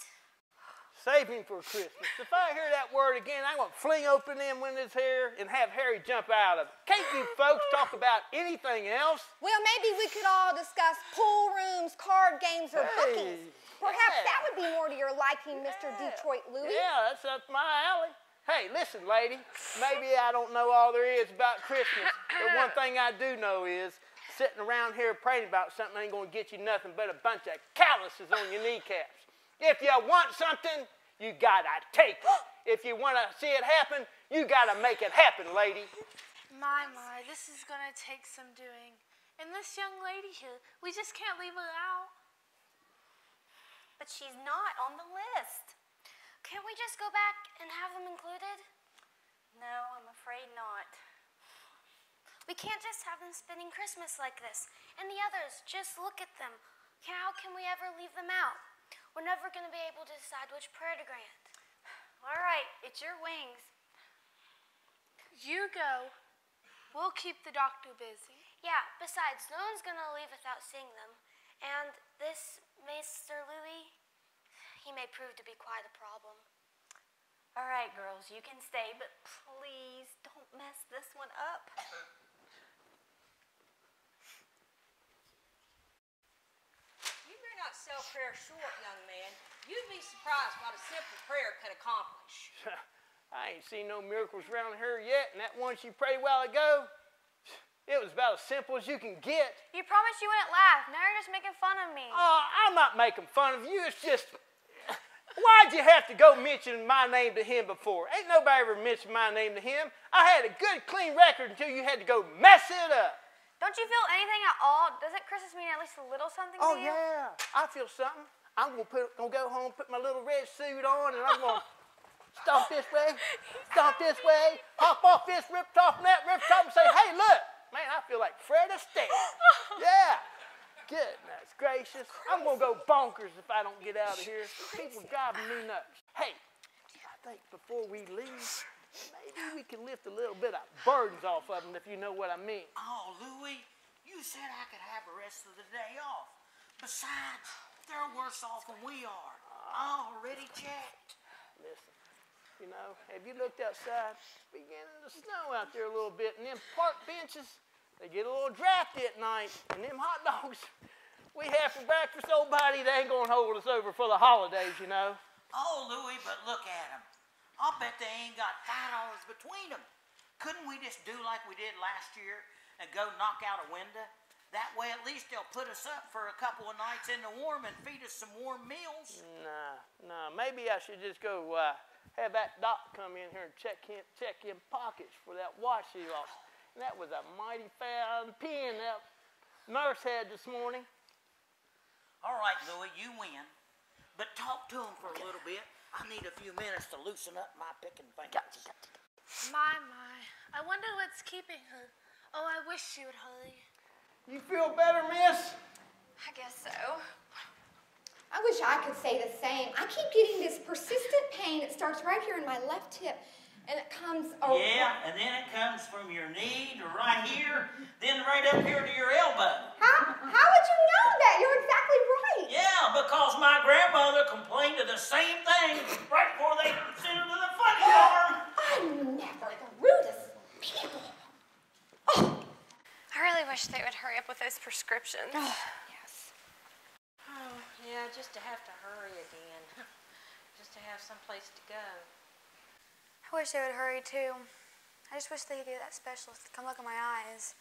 Speaker 8: Save him for Christmas. If I hear that word again, I'm going to fling open them windows here and have Harry jump out of it. Can't you folks talk about anything else?
Speaker 4: Well, maybe we could all discuss pool rooms, card games, or bookies. Perhaps that would be more to your liking, Mr. Detroit Louie.
Speaker 8: Yeah, that's up my alley. Hey, listen, lady, maybe I don't know all there is about Christmas, but one thing I do know is sitting around here praying about something ain't going to get you nothing but a bunch of calluses on your kneecaps. If you want something, you got to take it. If you want to see it happen, you got to make it happen, lady.
Speaker 12: My, this is going to take some doing. And this young lady here, we just can't leave her out.
Speaker 14: But she's not on the list.
Speaker 13: Can't we just go back and have them included?
Speaker 14: No, I'm afraid not.
Speaker 13: We can't just have them spending Christmas like this. And the others, just look at them. How can we ever leave them out? We're never going to be able to decide which prayer to grant.
Speaker 14: All right, it's your wings.
Speaker 12: You go. We'll keep the doctor busy.
Speaker 13: Yeah, besides, no one's going to leave without seeing them. And this Mr. Louie, he may prove to be quite a problem.
Speaker 14: All right, girls, you can stay, but please don't mess this one up. You better
Speaker 7: not sell prayer short, young man. You'd be surprised what a simple prayer can accomplish.
Speaker 8: I ain't seen no miracles around here yet, and that one she prayed a while ago, it was about as simple as you can get.
Speaker 2: You promised you wouldn't laugh. Now you're just making fun of me.
Speaker 8: Oh, I'm not making fun of you. It's just, why'd you have to go mention my name to him before? Ain't nobody ever mentioned my name to him. I had a good, clean record until you had to go mess it up.
Speaker 2: Don't you feel anything at all? Doesn't Christmas mean at least a little something to you?
Speaker 8: Oh, yeah. I feel something. I'm gonna go home, put my little red suit on, and I'm gonna stomp this way, hop off this rooftop and that rooftop and say, hey, look, man, I feel like Fred Astaire. Yeah. Goodness gracious. I'm gonna go bonkers if I don't get out of here. People driving me nuts. Hey, I think before we leave, maybe we can lift a little bit of burdens off of them, if you know what I mean.
Speaker 9: Oh, Louie, you said I could have the rest of the day off. Besides, they're worse off than we are. I already checked.
Speaker 8: Listen, you know, have you looked outside? It's beginning to snow out there a little bit, and them park benches, they get a little drafty at night, and them hot dogs we have for breakfast, old buddy, they ain't gonna hold us over for the holidays, you know.
Speaker 9: Oh, Louie, but look at them. I'll bet they ain't got $5 between them. Couldn't we just do like we did last year and go knock out a window? That way, at least they'll put us up for a couple of nights in the warm and feed us some warm meals.
Speaker 8: Nah. Maybe I should just go have that doc come in here and check in pockets for that watch he lost. And that was a mighty fine pin that nurse had this morning.
Speaker 9: All right, Louie, you win. But talk to him for a little bit. I need a few minutes to loosen up my picking fingers.
Speaker 12: My. I wonder what's keeping her. Oh, I wish she would hurry.
Speaker 8: You feel better, miss?
Speaker 4: I guess so. I wish I could say the same. I keep getting this persistent pain. It starts right here in my left hip, and it comes over.
Speaker 9: Yeah, and then it comes from your knee to right here, then right up here to your elbow.
Speaker 4: How would you know that? You're exactly right.
Speaker 9: Yeah, because my grandmother complained of the same thing right before they sent her to the funny farm.
Speaker 4: I'm never the rudest people.
Speaker 2: I really wish they would hurry up with those prescriptions.
Speaker 4: Yes.
Speaker 7: Oh, yeah, just to have to hurry again. Just to have someplace to go.
Speaker 2: I wish they would hurry too. I just wish they could get that specialist to come look at my eyes.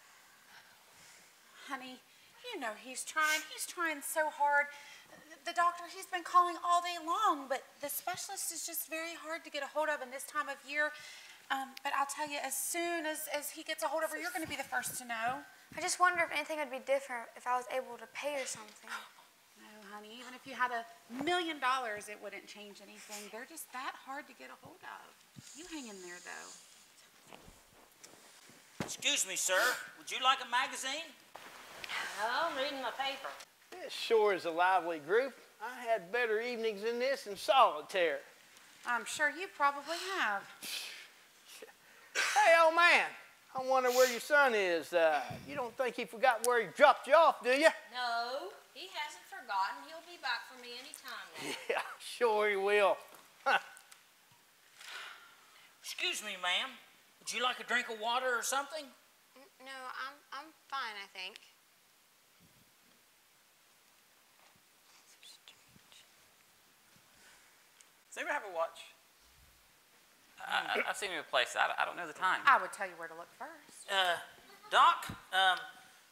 Speaker 3: Honey, you know he's trying so hard. The doctor, he's been calling all day long, but the specialist is just very hard to get a hold of in this time of year. But I'll tell you, as soon as he gets a hold of her, you're going to be the first to know.
Speaker 2: I just wonder if anything would be different if I was able to pay her something.
Speaker 3: No, honey, even if you had $1 million, it wouldn't change anything. They're just that hard to get a hold of. You hang in there, though.
Speaker 9: Excuse me, sir. Would you like a magazine?
Speaker 7: No, I'm reading my paper.
Speaker 8: This sure is a lively group. I had better evenings than this in solitaire.
Speaker 3: I'm sure you probably have.
Speaker 8: Hey, old man, I wonder where your son is. You don't think he forgot where he dropped you off, do you?
Speaker 7: No, he hasn't forgotten. He'll be back for me any time now.
Speaker 8: Yeah, sure he will. Huh.
Speaker 9: Excuse me, ma'am. Would you like a drink of water or something?
Speaker 2: No, I'm fine, I think.
Speaker 10: Does anybody have a watch? I've seen you in a place. I don't know the time.
Speaker 3: I would tell you where to look first.
Speaker 9: Doc,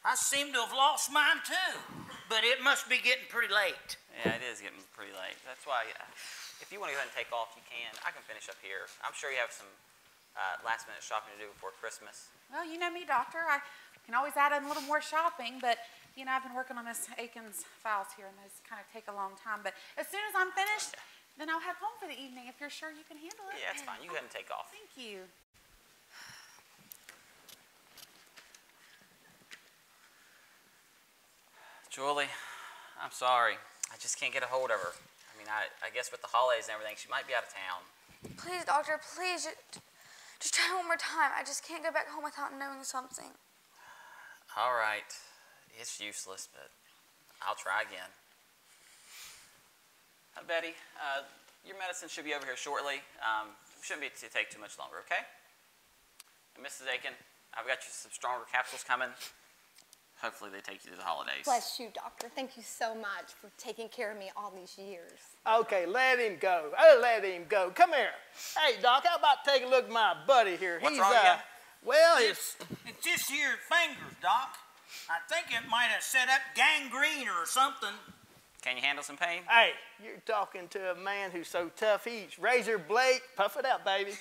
Speaker 9: I seem to have lost mine too, but it must be getting pretty late.
Speaker 10: Yeah, it is getting pretty late. That's why, if you want to go ahead and take off, you can. I can finish up here. I'm sure you have some last-minute shopping to do before Christmas.
Speaker 3: Well, you know me, doctor. I can always add in a little more shopping, but, you know, I've been working on Miss Aiken's files here, and those kind of take a long time. But as soon as I'm finished, then I'll head home for the evening if you're sure you can handle it.
Speaker 10: Yeah, it's fine. You go ahead and take off.
Speaker 3: Thank you.
Speaker 10: Julie, I'm sorry. I just can't get a hold of her. I mean, I guess with the holidays and everything, she might be out of town.
Speaker 2: Please, doctor, please, just try one more time. I just can't go back home without knowing something.
Speaker 10: All right. It's useless, but I'll try again. Betty, your medicine should be over here shortly. Shouldn't be to take too much longer, okay? And Mrs. Aiken, I've got you some stronger capsules coming. Hopefully they take you through the holidays.
Speaker 4: Bless you, doctor. Thank you so much for taking care of me all these years.
Speaker 8: Okay, let him go. Oh, let him go. Come here. Hey, Doc, how about take a look at my buddy here?
Speaker 10: What's wrong again?
Speaker 8: Well,
Speaker 9: It's just your fingers, Doc. I think it might have set up gangrene or something.
Speaker 10: Can you handle some pain?
Speaker 8: Hey, you're talking to a man who's so tough, he eats razor blade. Puff it out, baby.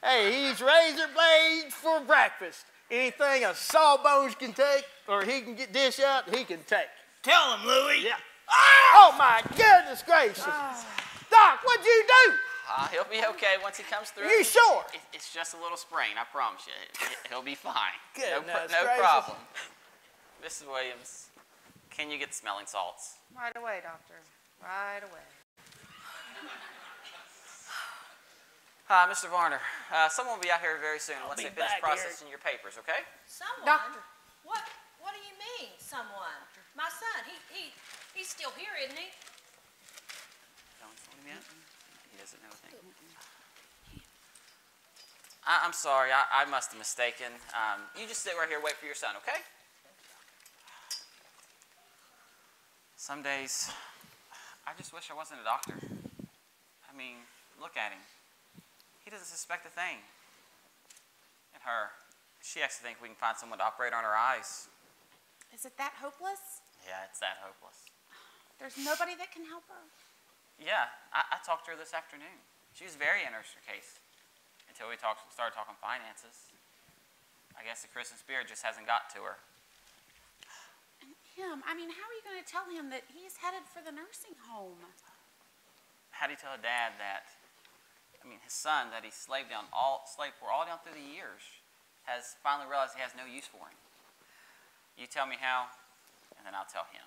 Speaker 8: Hey, he eats razor blades for breakfast. Anything a sawbones can take, or he can get dish out, he can take.
Speaker 9: Tell him, Louie.
Speaker 8: Yeah. Oh, my goodness gracious. Doc, what'd you do?
Speaker 10: He'll be okay once he comes through.
Speaker 8: You sure?
Speaker 10: It's just a little sprain, I promise you. He'll be fine.
Speaker 8: Goodness
Speaker 10: no
Speaker 8: gracious.
Speaker 10: problem. Mrs. Williams, can you get the smelling salts?
Speaker 3: Right away, doctor. Right away.
Speaker 10: Hi, Mr. Varner. Someone will be out here very soon once they finish
Speaker 8: back
Speaker 10: processing your papers, okay?
Speaker 7: Someone?
Speaker 3: Doctor.
Speaker 7: What do you mean, someone? My son, he's still here, isn't he?
Speaker 10: No one's told him yet? He doesn't know a thing. I'm sorry, I must have mistaken. You just sit right here and wait for your son, okay? Some days, I just wish I wasn't a doctor. I mean, look at him. He doesn't suspect a thing. And her, she actually thinks we can find someone to operate on her eyes.
Speaker 3: Is it that hopeless?
Speaker 10: Yeah, it's that hopeless.
Speaker 3: There's nobody that can help her?
Speaker 10: Yeah, I talked to her this afternoon. She was very interested in her case until we started talking finances. I guess the Christmas spirit just hasn't got to her.
Speaker 3: And him, I mean, how are you going to tell him that he's headed for the nursing home?
Speaker 10: How do you tell a dad that, his son that he slaved for all down through the years has finally realized he has no use for him? You tell me how, and then I'll tell him.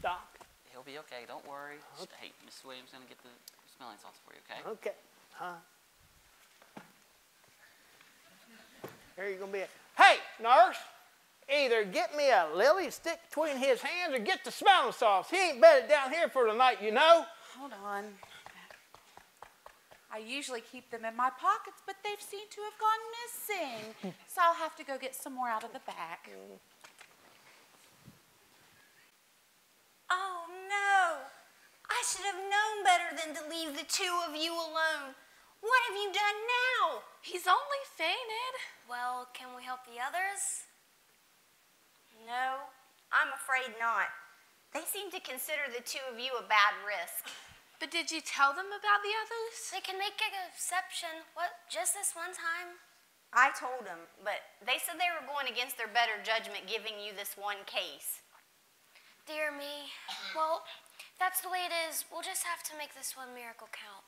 Speaker 8: Doc.
Speaker 10: He'll be okay, don't worry. Okay. Hey, Mrs. Williams is going to get the smelling salts for you, okay?
Speaker 8: Okay. Here you're going to be. Hey, nurse, either get me a lily stick between his hands or get the smelling salts. He ain't bedded down here for the night, you know.
Speaker 3: Hold on. I usually keep them in my pockets, but they've seemed to have gone missing. So I'll have to go get some more out of the back.
Speaker 14: Oh, no. I should have known better than to leave the two of you alone. What have you done now?
Speaker 12: He's only fainted.
Speaker 14: Well, can we help the others? No, I'm afraid not. They seem to consider the two of you a bad risk.
Speaker 12: But did you tell them about the others?
Speaker 14: They can make an exception. What, just this one time? I told them, but they said they were going against their better judgment giving you this one case.
Speaker 15: Dear me. Well, that's the way it is. We'll just have to make this one miracle count.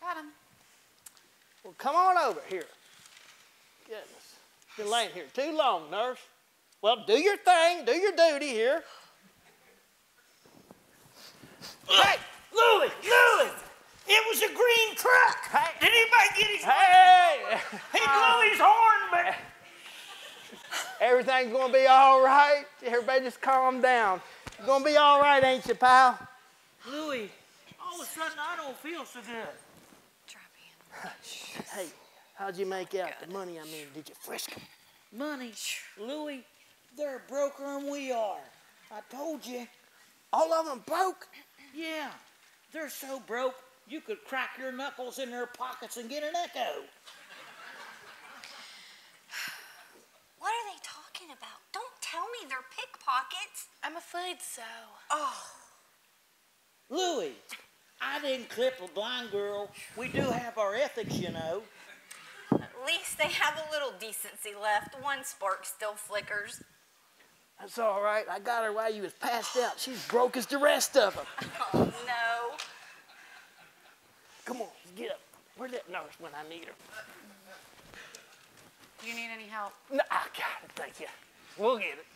Speaker 3: Got him.
Speaker 8: Well, come on over here. Goodness. Been laying here too long, nurse. Well, do your thing. Do your duty here.
Speaker 9: Hey, Louie! It was a green truck.
Speaker 8: Hey.
Speaker 9: Did anybody get his
Speaker 8: Hey!
Speaker 9: He blew his horn, but...
Speaker 8: Everything's going to be all right. Everybody just calm down. You're going to be all right, ain't you, pal?
Speaker 9: Louie, all of a sudden I don't feel so good.
Speaker 8: Hey, how'd you make out the money? Did you frisk them?
Speaker 9: Money? Louie, they're broker than we are. I told you.
Speaker 8: All of them broke?
Speaker 9: Yeah, they're so broke you could crack your knuckles in their pockets and get an echo.
Speaker 14: What are they talking about? Don't tell me they're pickpockets.
Speaker 12: I'm afraid so.
Speaker 14: Oh.
Speaker 9: Louie, I didn't clip a blind girl. We do have our ethics, you know.
Speaker 14: At least they have a little decency left. One spark still flickers.
Speaker 8: That's all right. I got her while you was passed out. She's broke as the rest of them.
Speaker 14: Oh, no.
Speaker 8: Come on, let's get up. Where's that nurse when I need her?
Speaker 3: Do you need any help?
Speaker 8: No, I got it, thank you. We'll get it.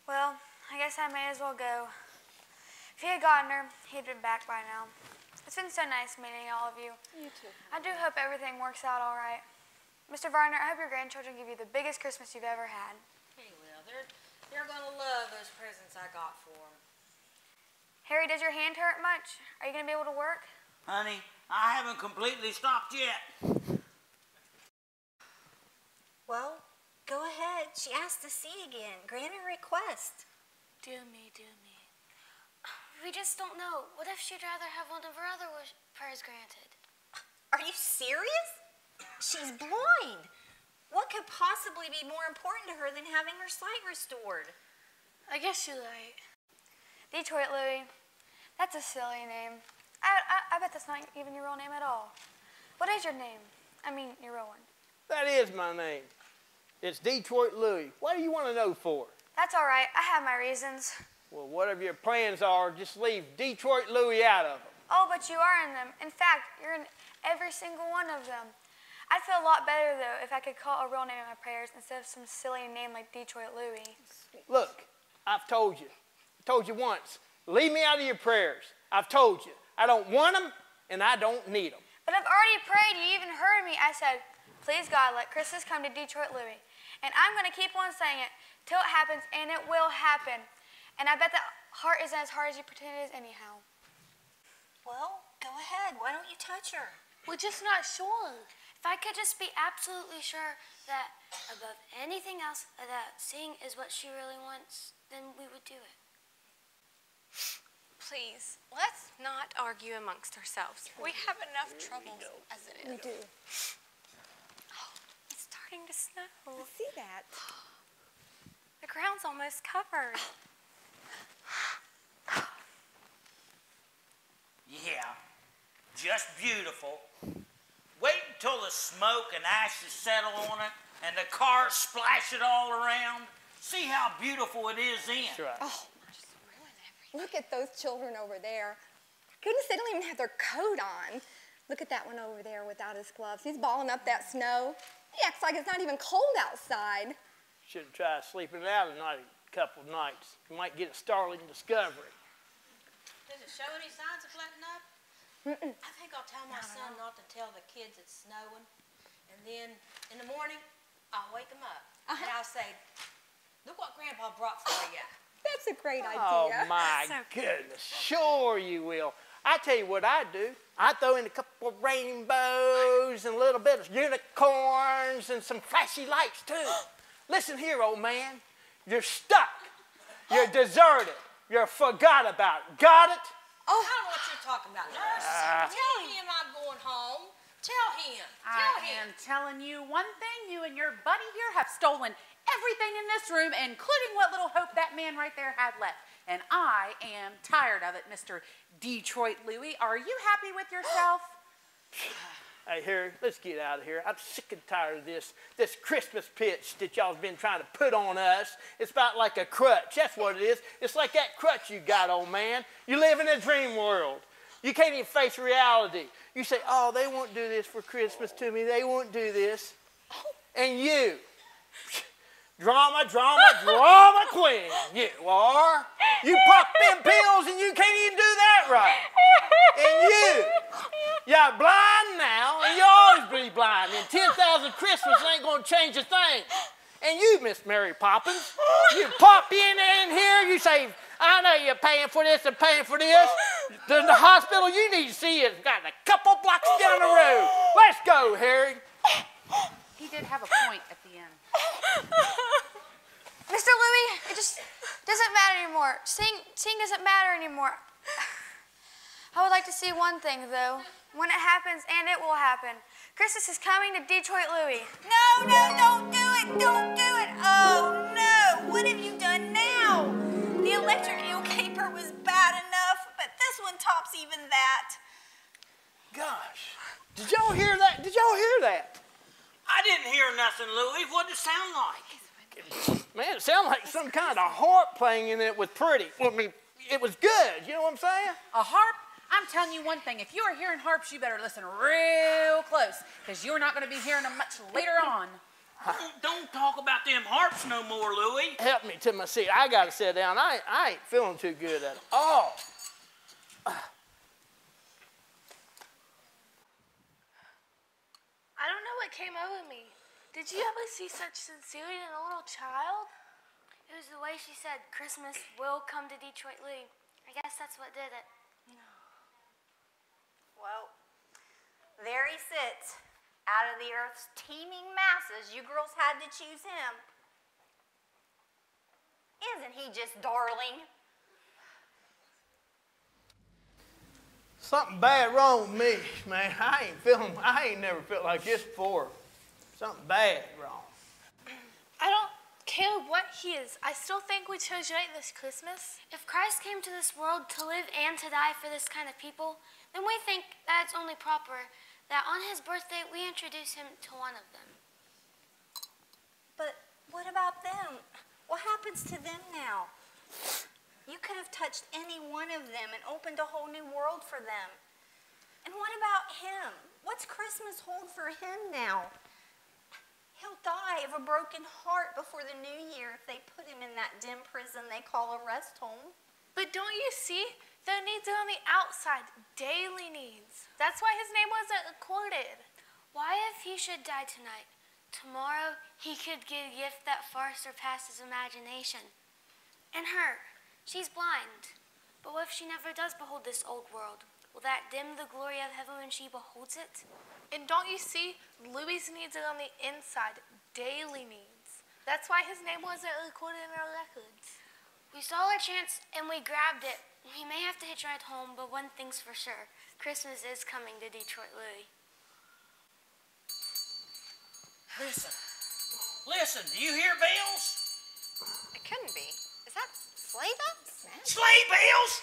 Speaker 2: Well, I guess I may as well go. If he had gotten her, he'd been back by now. It's been so nice meeting all of you.
Speaker 3: You too.
Speaker 2: I do hope everything works out all right. Mr. Varner, I hope your grandchildren give you the biggest Christmas you've ever had.
Speaker 7: Hey, well, they're gonna love those presents I got for them.
Speaker 2: Harry, does your hand hurt much? Are you going to be able to work?
Speaker 9: Honey, I haven't completely stopped yet.
Speaker 14: Well, go ahead. She asked to see again. Grant her request.
Speaker 12: Dear me, dear me.
Speaker 15: We just don't know. What if she'd rather have one of her other prayers granted?
Speaker 14: Are you serious? She's blind. What could possibly be more important to her than having her sight restored?
Speaker 12: I guess you're right.
Speaker 2: Detroit Louie. That's a silly name. I bet that's not even your real name at all. What is your name? I mean, your real one.
Speaker 8: That is my name. It's Detroit Louie. What do you want to know for?
Speaker 2: That's all right. I have my reasons.
Speaker 8: Well, whatever your plans are, just leave Detroit Louie out of them.
Speaker 2: Oh, but you are in them. In fact, you're in every single one of them. I'd feel a lot better, though, if I could call a real name in my prayers instead of some silly name like Detroit Louie.
Speaker 8: Look, I've told you. I told you once. Leave me out of your prayers. I've told you. I don't want them, and I don't need them.
Speaker 2: But I've already prayed. You even heard me. I said, please, God, let Christmas come to Detroit Louie. And I'm going to keep on saying it till it happens, and it will happen. And I bet that heart isn't as hard as you pretend it is anyhow.
Speaker 14: Well, go ahead. Why don't you touch her?
Speaker 12: We're just not sure.
Speaker 15: If I could just be absolutely sure that above anything else that seeing is what she really wants, then we would do it.
Speaker 4: Please, let's not argue amongst ourselves. We have enough trouble as it is.
Speaker 14: We do.
Speaker 4: Oh, it's starting to snow.
Speaker 14: I see that.
Speaker 4: The ground's almost covered.
Speaker 9: Yeah, just beautiful. Wait until the smoke and ashes settle on it and the cars splash it all around. See how beautiful it is then.
Speaker 8: That's right.
Speaker 4: Oh, just ruin everything. Look at those children over there. Goodness, they don't even have their coat on. Look at that one over there without his gloves. He's balling up that snow. He acts like it's not even cold outside.
Speaker 8: Should try sleeping it out a couple of nights. You might get a startling discovery.
Speaker 7: Does it show any signs of letting up? I think I'll tell my son not to tell the kids it's snowing. And then in the morning, I'll wake them up. And I'll say, look what Grandpa brought for you.
Speaker 4: That's a great idea.
Speaker 8: Oh, my goodness. Sure you will. I tell you what I do. I throw in a couple of rainbows and a little bit of unicorns and some flashy lights, too. Listen here, old man. You're stuck. You're deserted. You're forgot about. Got it?
Speaker 7: Oh, I don't know what you're talking about. Nurse, tell him I'm going home. Tell him. Tell him.
Speaker 3: I am telling you one thing. You and your buddy here have stolen everything in this room, including what little hope that man right there had left. And I am tired of it, Mr. Detroit Louie. Are you happy with yourself?
Speaker 8: Hey, Harry, let's get out of here. I'm sick and tired of this Christmas pitch that y'all's been trying to put on us. It's about like a crutch. That's what it is. It's like that crutch you got, old man. You live in a dream world. You can't even face reality. You say, oh, they won't do this for Christmas to me. They won't do this. And you, drama queen, you are. You pop them pills and you can't even do that right. And you're blind now, and you'll always be blind. And 10,000 Christmas ain't going to change a thing. And you, Miss Mary Poppins, you pop in here, you say, I know you're paying for this and paying for this. The hospital you need to see is got a couple blocks down the road. Let's go, Harry.
Speaker 3: He did have a point at the end.
Speaker 2: Mr. Louie, it just doesn't matter anymore. Seeing doesn't matter anymore. I would like to see one thing, though. When it happens, and it will happen, Christmas is coming to Detroit Louie.
Speaker 14: No, don't do it. Don't do it. Oh, no. What have you done now? The electric eel caper was bad enough, but this one tops even that.
Speaker 8: Gosh, did y'all hear that? Did y'all hear that?
Speaker 9: I didn't hear nothing, Louie. What did it sound like?
Speaker 8: Man, it sounded like some kind of harp playing in it was pretty. Well, I mean, it was good. You know what I'm saying?
Speaker 3: A harp? I'm telling you one thing. If you are hearing harps, you better listen real close, because you're not going to be hearing them much later on.
Speaker 9: Don't talk about them harps no more, Louie.
Speaker 8: Help me to my seat. I got to sit down. I ain't feeling too good at all.
Speaker 6: I don't know
Speaker 12: what came over me. Did you ever see such sincerity in a little child?
Speaker 15: It was the way she said, Christmas will come to Detroit Lee. I guess that's what did it.
Speaker 14: Well, there he sits. Out of the earth's teeming masses, you girls had to choose him. Isn't he just darling?
Speaker 8: Something bad wrong with me, man. I ain't never felt like this before. Something bad wrong.
Speaker 12: I don't care what he is. I still think we chose right this Christmas.
Speaker 15: If Christ came to this world to live and to die for this kind of people, then we think that it's only proper that on his birthday we introduce him to one of them.
Speaker 14: But what about them? What happens to them now? You could have touched any one of them and opened a whole new world for them. And what about him? What's Christmas hold for him now? He'll die of a broken heart before the new year if they put him in that dim prison they call a rest home.
Speaker 12: But don't you see? Their needs are on the outside, daily needs. That's why his name wasn't recorded.
Speaker 15: Why, if he should die tonight, tomorrow he could get a gift that far surpasses imagination. And her, she's blind. But what if she never does behold this old world? Will that dim the glory of heaven when she beholds it?
Speaker 12: And don't you see? Louie's needs are on the inside, daily needs. That's why his name wasn't recorded in our records.
Speaker 15: We saw our chance and we grabbed it. We may have to hitch right home, but one thing's for sure. Christmas is coming to Detroit Louie.
Speaker 9: Listen, do you hear bells?
Speaker 4: It couldn't be. Is that sleigh bells?
Speaker 9: Sleigh bells?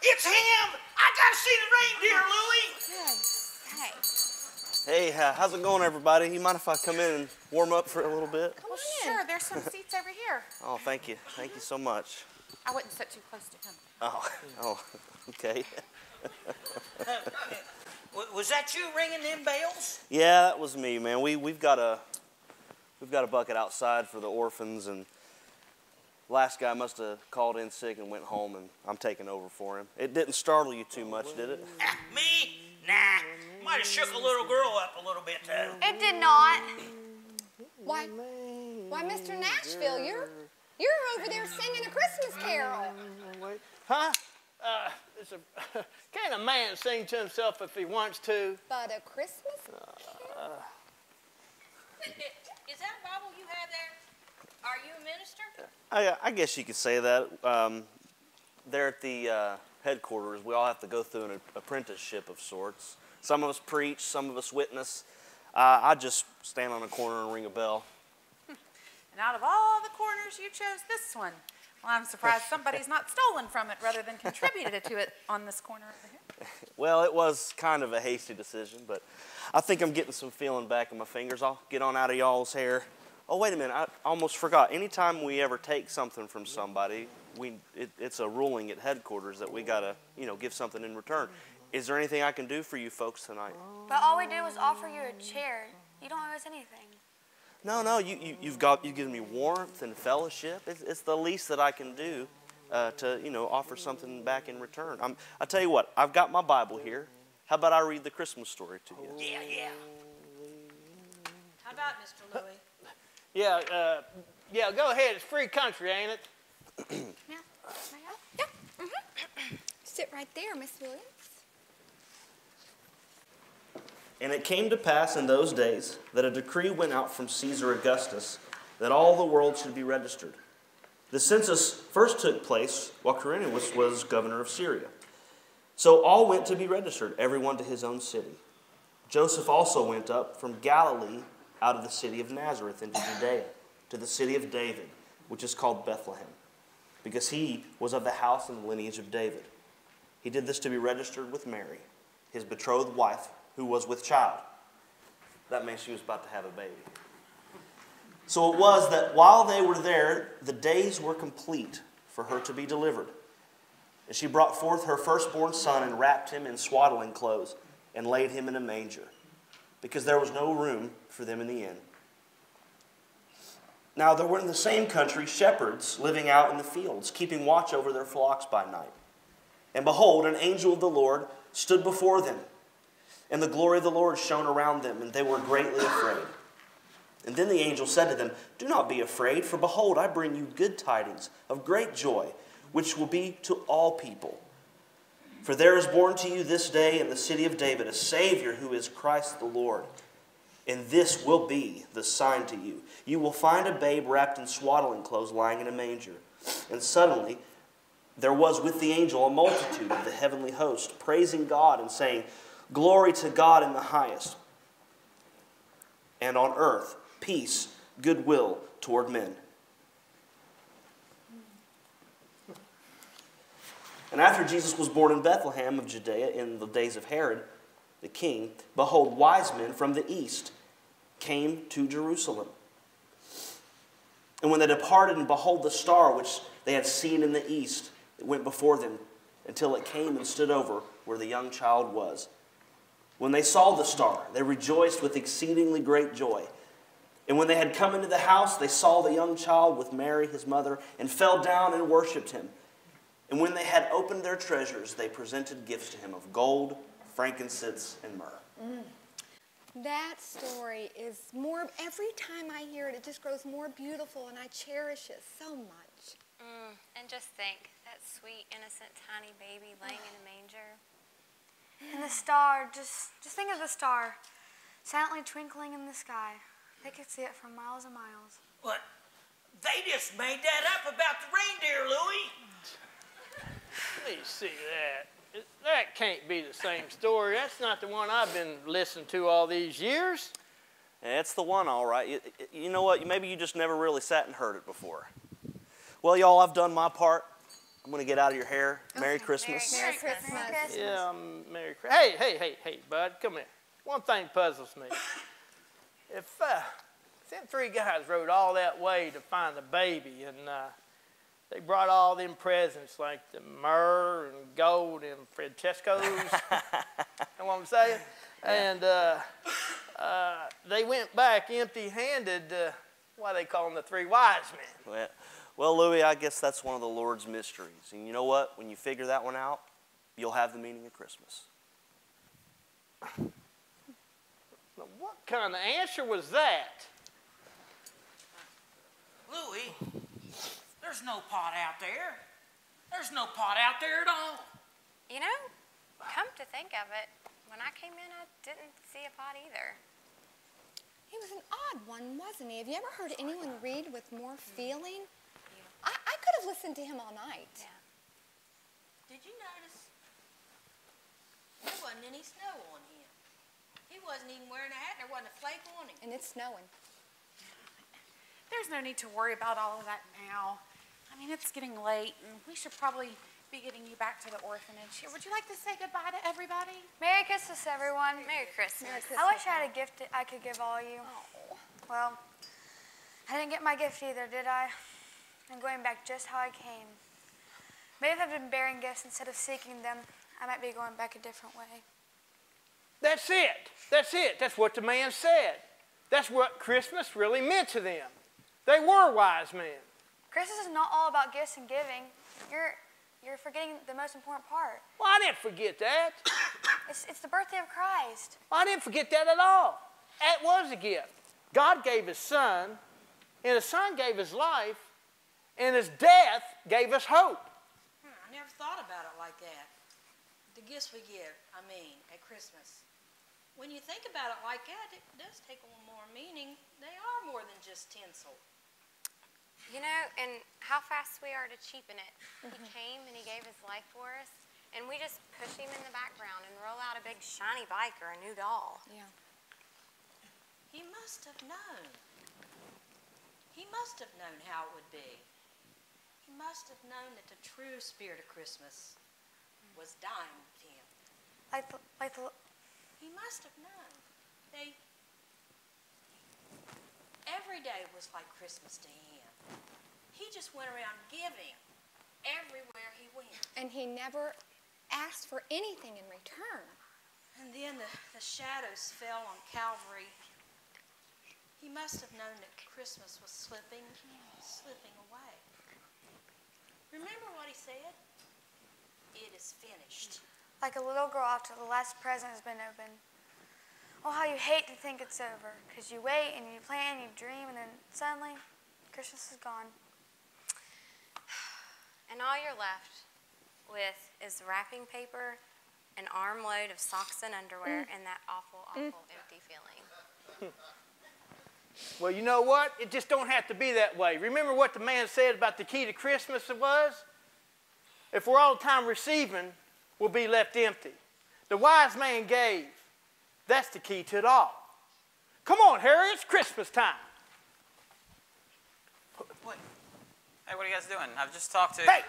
Speaker 9: It's him! I gotta see the reindeer, Louie!
Speaker 1: Hey, how's it going, everybody? You mind if I come in and warm up for a little bit?
Speaker 3: Well, sure. There's some seats over here.
Speaker 1: Oh, thank you. Thank you so much.
Speaker 3: I wouldn't sit too close to him.
Speaker 1: Oh, okay.
Speaker 9: Was that you ringing them bells?
Speaker 1: Yeah, that was me, man. We've got a bucket outside for the orphans, and last guy must have called in sick and went home, and I'm taking over for him. It didn't startle you too much, did it?
Speaker 9: Me? Nah. Might have shook a little girl up a little bit, too.
Speaker 2: It did not.
Speaker 4: Why, Mr. Nashville, you're over there singing a Christmas carol.
Speaker 8: Huh? Can a man sing to himself if he wants to?
Speaker 4: But a Christmas carol?
Speaker 7: Is that a Bible you have there? Are you a minister?
Speaker 1: I guess you could say that. There at the headquarters, we all have to go through an apprenticeship of sorts. Some of us preach, some of us witness. I just stand on a corner and ring a bell.
Speaker 3: And out of all the corners, you chose this one. Well, I'm surprised somebody's not stolen from it rather than contributed to it on this corner over here.
Speaker 1: Well, it was kind of a hasty decision, but I think I'm getting some feeling back in my fingers. I'll get on out of y'all's hair. Oh, wait a minute. I almost forgot. Anytime we ever take something from somebody, it's a ruling at headquarters that we got to, give something in return. Is there anything I can do for you folks tonight?
Speaker 2: But all we did was offer you a chair. You don't owe us anything.
Speaker 1: No, you've given me warmth and fellowship. It's the least that I can do to offer something back in return. I tell you what, I've got my Bible here. How about I read the Christmas story to you?
Speaker 9: Yeah.
Speaker 7: How about Mr. Louie?
Speaker 8: Yeah, go ahead. It's free country, ain't it?
Speaker 4: Yeah. Sit right there, Miss Williams.
Speaker 1: And it came to pass in those days that a decree went out from Caesar Augustus that all the world should be registered. The census first took place while Quirinius was governor of Syria. So all went to be registered, everyone to his own city. Joseph also went up from Galilee out of the city of Nazareth into Judea to the city of David, which is called Bethlehem, because he was of the house and lineage of David. He did this to be registered with Mary, his betrothed wife, who was with child. That means she was about to have a baby. So it was that while they were there, the days were complete for her to be delivered. And she brought forth her firstborn son and wrapped him in swaddling clothes and laid him in a manger, because there was no room for them in the inn. Now there were in the same country shepherds living out in the fields, keeping watch over their flocks by night. And behold, an angel of the Lord stood before them, And the glory of the Lord shone around them, and they were greatly afraid. And then the angel said to them, "Do not be afraid, for behold, I bring you good tidings of great joy, which will be to all people. For there is born to you this day in the city of David a Savior, who is Christ the Lord. And this will be the sign to you. You will find a babe wrapped in swaddling clothes lying in a manger." And suddenly there was with the angel a multitude of the heavenly host, praising God and saying, "Glory to God in the highest, and on earth peace, goodwill toward men." And after Jesus was born in Bethlehem of Judea in the days of Herod the king, behold, wise men from the east came to Jerusalem. And when they departed, and behold, the star which they had seen in the east, it went before them until it came and stood over where the young child was. When they saw the star, they rejoiced with exceedingly great joy. And when they had come into the house, they saw the young child with Mary his mother, and fell down and worshipped him. And when they had opened their treasures, they presented gifts to him of gold, frankincense, and myrrh.
Speaker 4: That story is more, every time I hear it, it just grows more beautiful, and I cherish it so much.
Speaker 14: And just think, that sweet, innocent, tiny baby laying in a manger.
Speaker 2: And the star, just think of the star silently twinkling in the sky. They could see it from miles and miles.
Speaker 9: What? They just made that up about the reindeer, Louie.
Speaker 8: Let me see that. That can't be the same story. That's not the one I've been listening to all these years.
Speaker 1: Yeah, it's the one, all right. You know what? Maybe you just never really sat and heard it before. Well, y'all, I've done my part. I'm going to get out of your hair. Okay. Merry Christmas.
Speaker 4: Merry Christmas. Merry Christmas.
Speaker 8: Yeah, Merry Christmas. Hey, bud, come here. One thing puzzles me. If them three guys rode all that way to find the baby, and they brought all them presents like the myrrh and gold and Francesco's, you know what I'm saying? Yeah. And they went back empty-handed. Why they call them the three wise men?
Speaker 1: Well, Louie, I guess that's one of the Lord's mysteries. And you know what? When you figure that one out, you'll have the meaning of Christmas.
Speaker 8: Now, what kind of answer was that?
Speaker 9: Louie, there's no pot out there. There's no pot out there at all.
Speaker 14: You know, come to think of it, when I came in, I didn't see a pot either.
Speaker 4: He was an odd one, wasn't he? Have you ever heard anyone read with more feeling? I could have listened to him all night.
Speaker 14: Yeah.
Speaker 7: Did you notice there wasn't any snow on him? He wasn't even wearing a hat, and there wasn't a flake on him.
Speaker 4: And it's snowing.
Speaker 3: There's no need to worry about all of that now. I mean, it's getting late, and we should probably be getting you back to the orphanage. Would you like to say goodbye to everybody?
Speaker 2: Merry Christmas, everyone.
Speaker 14: Merry Christmas.
Speaker 2: I wish I had a gift I could give all of you.
Speaker 4: Oh.
Speaker 2: Well, I didn't get my gift either, did I? I'm going back just how I came. Maybe if I've been bearing gifts instead of seeking them, I might be going back a different way.
Speaker 8: That's it. That's it. That's what the man said. That's what Christmas really meant to them. They were wise men.
Speaker 2: Christmas is not all about gifts and giving. You're forgetting the most important part.
Speaker 8: Well, I didn't forget that.
Speaker 2: It's the birthday of Christ.
Speaker 8: Well, I didn't forget that at all. That was a gift. God gave his son, and his son gave his life, and his death gave us hope.
Speaker 7: I never thought about it like that. The gifts we give, at Christmas. When you think about it like that, it does take a little more meaning. They are more than just tinsel.
Speaker 14: You know, and how fast we are to cheapen it. He came and he gave his life for us, and we just push him in the background and roll out a big shiny bike or a new doll.
Speaker 4: Yeah.
Speaker 7: He must have known. He must have known how it would be. He must have known that the true spirit of Christmas was dying with him. He must have known. Every day was like Christmas to him. He just went around giving everywhere he went.
Speaker 4: And he never asked for anything in return.
Speaker 7: And then the shadows fell on Calvary. He must have known that Christmas was slipping away. Remember what he said? It is finished.
Speaker 2: Like a little girl after the last present has been opened. Oh, how you hate to think it's over. Because you wait and you plan, you dream, and then suddenly, Christmas is gone.
Speaker 14: And all you're left with is wrapping paper, an armload of socks and underwear, and that awful, awful empty feeling.
Speaker 8: Well, you know what? It just don't have to be that way. Remember what the man said about the key to Christmas was? If we're all the time receiving, we'll be left empty. The wise man gave. That's the key to it all. Come on, Harry, it's Christmas time.
Speaker 10: Hey, what are you guys doing? I've just talked to...
Speaker 8: Hey,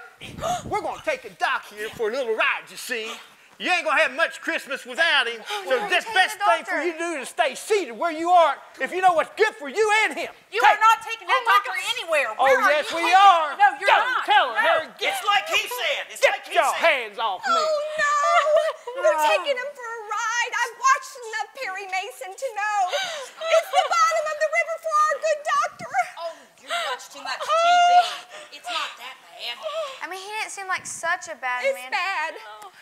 Speaker 8: we're going to take a doc here for a little ride, you see. You ain't going to have much Christmas without him, so the best thing for you to do is stay seated where you are if you know what's good for you and him.
Speaker 3: You are not taking that doctor anywhere.
Speaker 8: Oh, yes, we are.
Speaker 3: No, you're not.
Speaker 8: Tell her, Harry.
Speaker 9: It's like he said.
Speaker 8: Get your hands off me.
Speaker 4: Oh, no. We're taking him for a ride. I've watched enough Perry Mason to know. It's the bottom of the river for our good doctor.
Speaker 7: Oh, you watch too much TV. It's not that bad.
Speaker 2: I mean, he didn't seem like such a bad man.
Speaker 4: It's bad.
Speaker 14: Oh,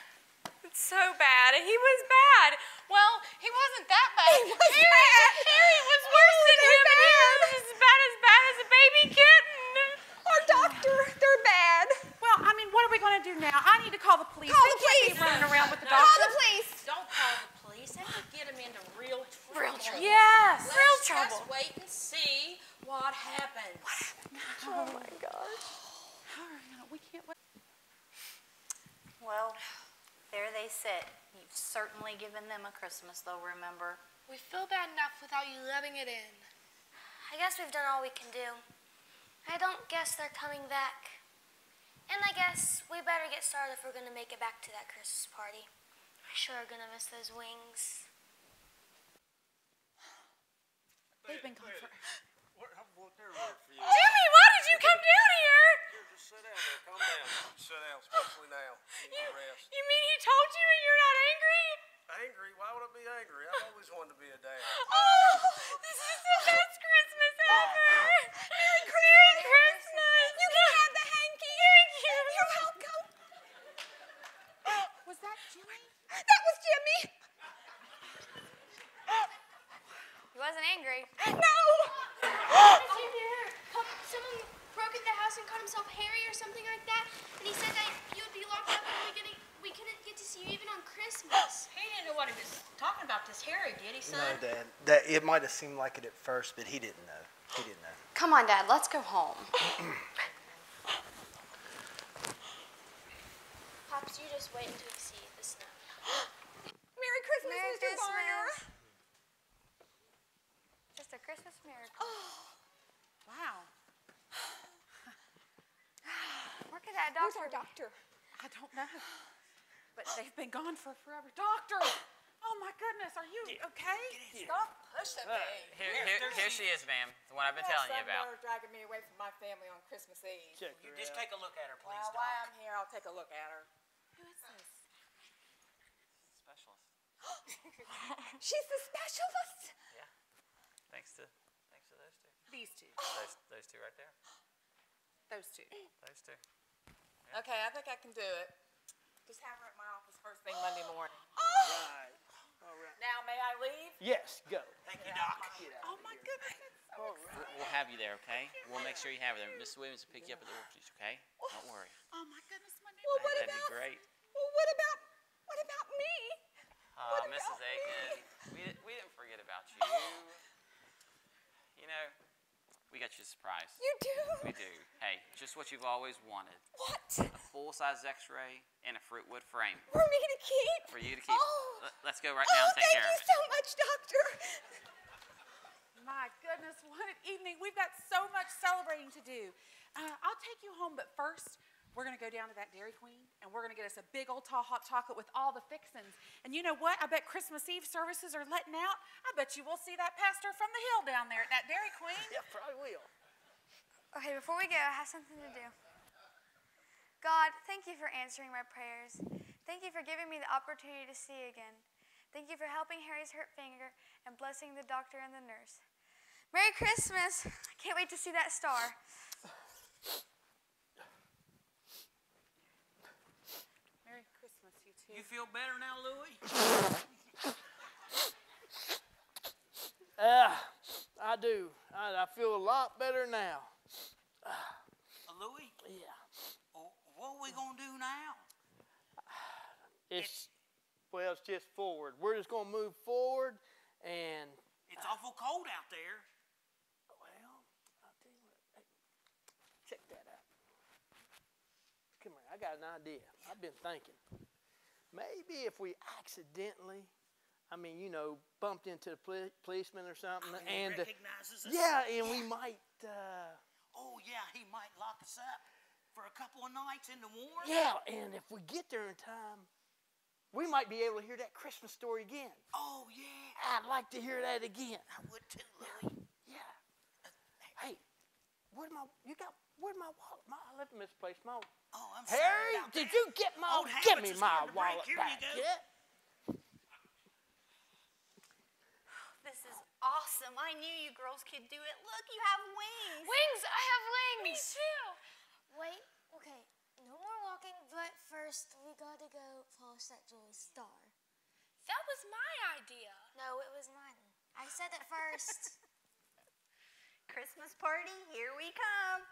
Speaker 14: it's so bad. He was bad. Well, he wasn't that bad.
Speaker 4: He was bad.
Speaker 14: Harry was worse than him, and he was as bad as a baby kitten.
Speaker 4: Our doctor, they're bad.
Speaker 3: Well, I mean, what are we going to do now? I need to call the police.
Speaker 4: Call
Speaker 3: They
Speaker 4: the
Speaker 3: can't
Speaker 4: police.
Speaker 3: be running around with the doctor.
Speaker 4: Call the police.
Speaker 7: Don't call the police. That could get him into real trouble.
Speaker 3: Yes.
Speaker 7: Let's just wait and see what happens.
Speaker 4: Oh, my gosh.
Speaker 3: We can't wait.
Speaker 14: Well, there they sit. You've certainly given them a Christmas they'll remember.
Speaker 12: We feel bad enough without you letting it in.
Speaker 15: I guess we've done all we can do. I don't guess they're coming back. And I guess we better get started if we're going to make it back to that Christmas party. We're sure going to miss those wings.
Speaker 3: They've been gone for...
Speaker 14: Jimmy, why did you come down here?
Speaker 16: Just sit down there. Calm down. Sit down, especially now. You need to rest.
Speaker 14: You mean he told you and you're not angry?
Speaker 16: Angry? Why would I be angry? I've always wanted to be a dad.
Speaker 14: Oh, this is the best Christmas ever. Merry Christmas.
Speaker 4: You can have the hanky.
Speaker 14: Thank you.
Speaker 4: You're welcome.
Speaker 3: Was that Jimmy?
Speaker 4: That was Jimmy.
Speaker 2: He wasn't angry.
Speaker 4: No.
Speaker 15: Someone broke into the house and called himself Harry or something like that, and he said that you would be locked up and we couldn't get to see you even on Christmas.
Speaker 7: He didn't know what he was talking about, this Harry, did he, son?
Speaker 1: No, Dad. That it might have seemed like it at first, but he didn't know. He didn't know.
Speaker 14: Come on, Dad, let's go home.
Speaker 15: Pops, you just wait until you see the snow.
Speaker 4: Merry Christmas,
Speaker 2: Merry
Speaker 4: Mr. Varner.
Speaker 2: Just a Christmas miracle.
Speaker 3: Wow.
Speaker 2: Where could that
Speaker 4: Where's
Speaker 2: doctor
Speaker 4: our doctor?
Speaker 3: I don't know. But they've been gone for forever. Doctor! Oh, my goodness. Are you okay?
Speaker 7: Stop pushing me.
Speaker 10: Here she is, ma'am. The one I've been telling you about.
Speaker 17: Dragging me away from my family on Christmas Eve.
Speaker 9: You just take a look at her, please,
Speaker 17: Well,
Speaker 9: Doc.
Speaker 17: while I'm here, I'll take a look at her.
Speaker 3: Who is this?
Speaker 10: Specialist.
Speaker 4: She's the specialist.
Speaker 10: Yeah. Thanks to those two.
Speaker 3: These two.
Speaker 10: Those two right there.
Speaker 3: Those two.
Speaker 10: Those two.
Speaker 17: Okay, I think I can do it. Just have her at my office first thing Monday morning.
Speaker 8: All right.
Speaker 17: Now, may I leave?
Speaker 8: Yes, go.
Speaker 9: Thank you, Doc.
Speaker 3: Oh, my goodness.
Speaker 10: We'll have you there, okay? We'll make sure you have her there. Mrs. Williams will pick you up at the orphanage, okay? Don't worry.
Speaker 3: Oh, my goodness, Monday.
Speaker 4: Well, what
Speaker 10: That'd
Speaker 4: about?
Speaker 10: be great.
Speaker 4: Well, what about me?
Speaker 10: Mrs. Aiken, we didn't forget about you. You know, we got you a surprise.
Speaker 4: You do?
Speaker 10: We do. Hey, just what you've always wanted.
Speaker 4: What?
Speaker 10: A full-size X-ray and a fruitwood frame.
Speaker 4: For me to keep?
Speaker 10: For you to keep.
Speaker 4: Oh.
Speaker 10: Let's go right now and take care of
Speaker 4: Thank
Speaker 10: it.
Speaker 4: you so much, Doctor.
Speaker 3: My goodness, what an evening. We've got so much celebrating to do. I'll take you home, but first, we're going to go down to that Dairy Queen, and we're going to get us a big old tall hot chocolate with all the fixins. And you know what? I bet Christmas Eve services are letting out. I bet you we'll see that pastor from the hill down there at that Dairy Queen.
Speaker 8: Yeah, probably will.
Speaker 2: Okay, before we go, I have something to do. God, thank you for answering my prayers. Thank you for giving me the opportunity to see again. Thank you for helping Harry's hurt finger and blessing the doctor and the nurse. Merry Christmas. I can't wait to see that star.
Speaker 3: Merry Christmas, you two.
Speaker 9: You feel better now, Louie?
Speaker 8: I do. I feel a lot better now.
Speaker 9: Louie?
Speaker 8: Yeah.
Speaker 9: What are we going to do now?
Speaker 8: It's just forward. We're just going to move forward, and
Speaker 9: it's awful cold out there.
Speaker 8: Well, I'll tell you what. Hey, check that out. Come here. I got an idea. I've been thinking. Maybe if we accidentally, bumped into the policeman or something,
Speaker 9: and recognizes us.
Speaker 8: Yeah, and we might.
Speaker 9: He might lock us up for a couple of nights in the warm.
Speaker 8: Yeah, and if we get there in time, we might be able to hear that Christmas story again.
Speaker 9: Oh yeah,
Speaker 8: I'd like to hear that again.
Speaker 9: I would too, Louie.
Speaker 8: Yeah. Hey, where's my wallet? I left misplaced my.
Speaker 9: Oh, I'm sorry.
Speaker 8: Harry, did you get my? Give me my wallet back. Yeah.
Speaker 14: This is awesome. I knew you girls could do it. Look, you have wings.
Speaker 12: Wings! I have wings! Me too!
Speaker 15: Wait, okay. No more walking, but first we gotta go polish that jewelry star.
Speaker 12: That was my idea.
Speaker 15: No, it was mine. I said it first.
Speaker 14: Christmas party, here we come.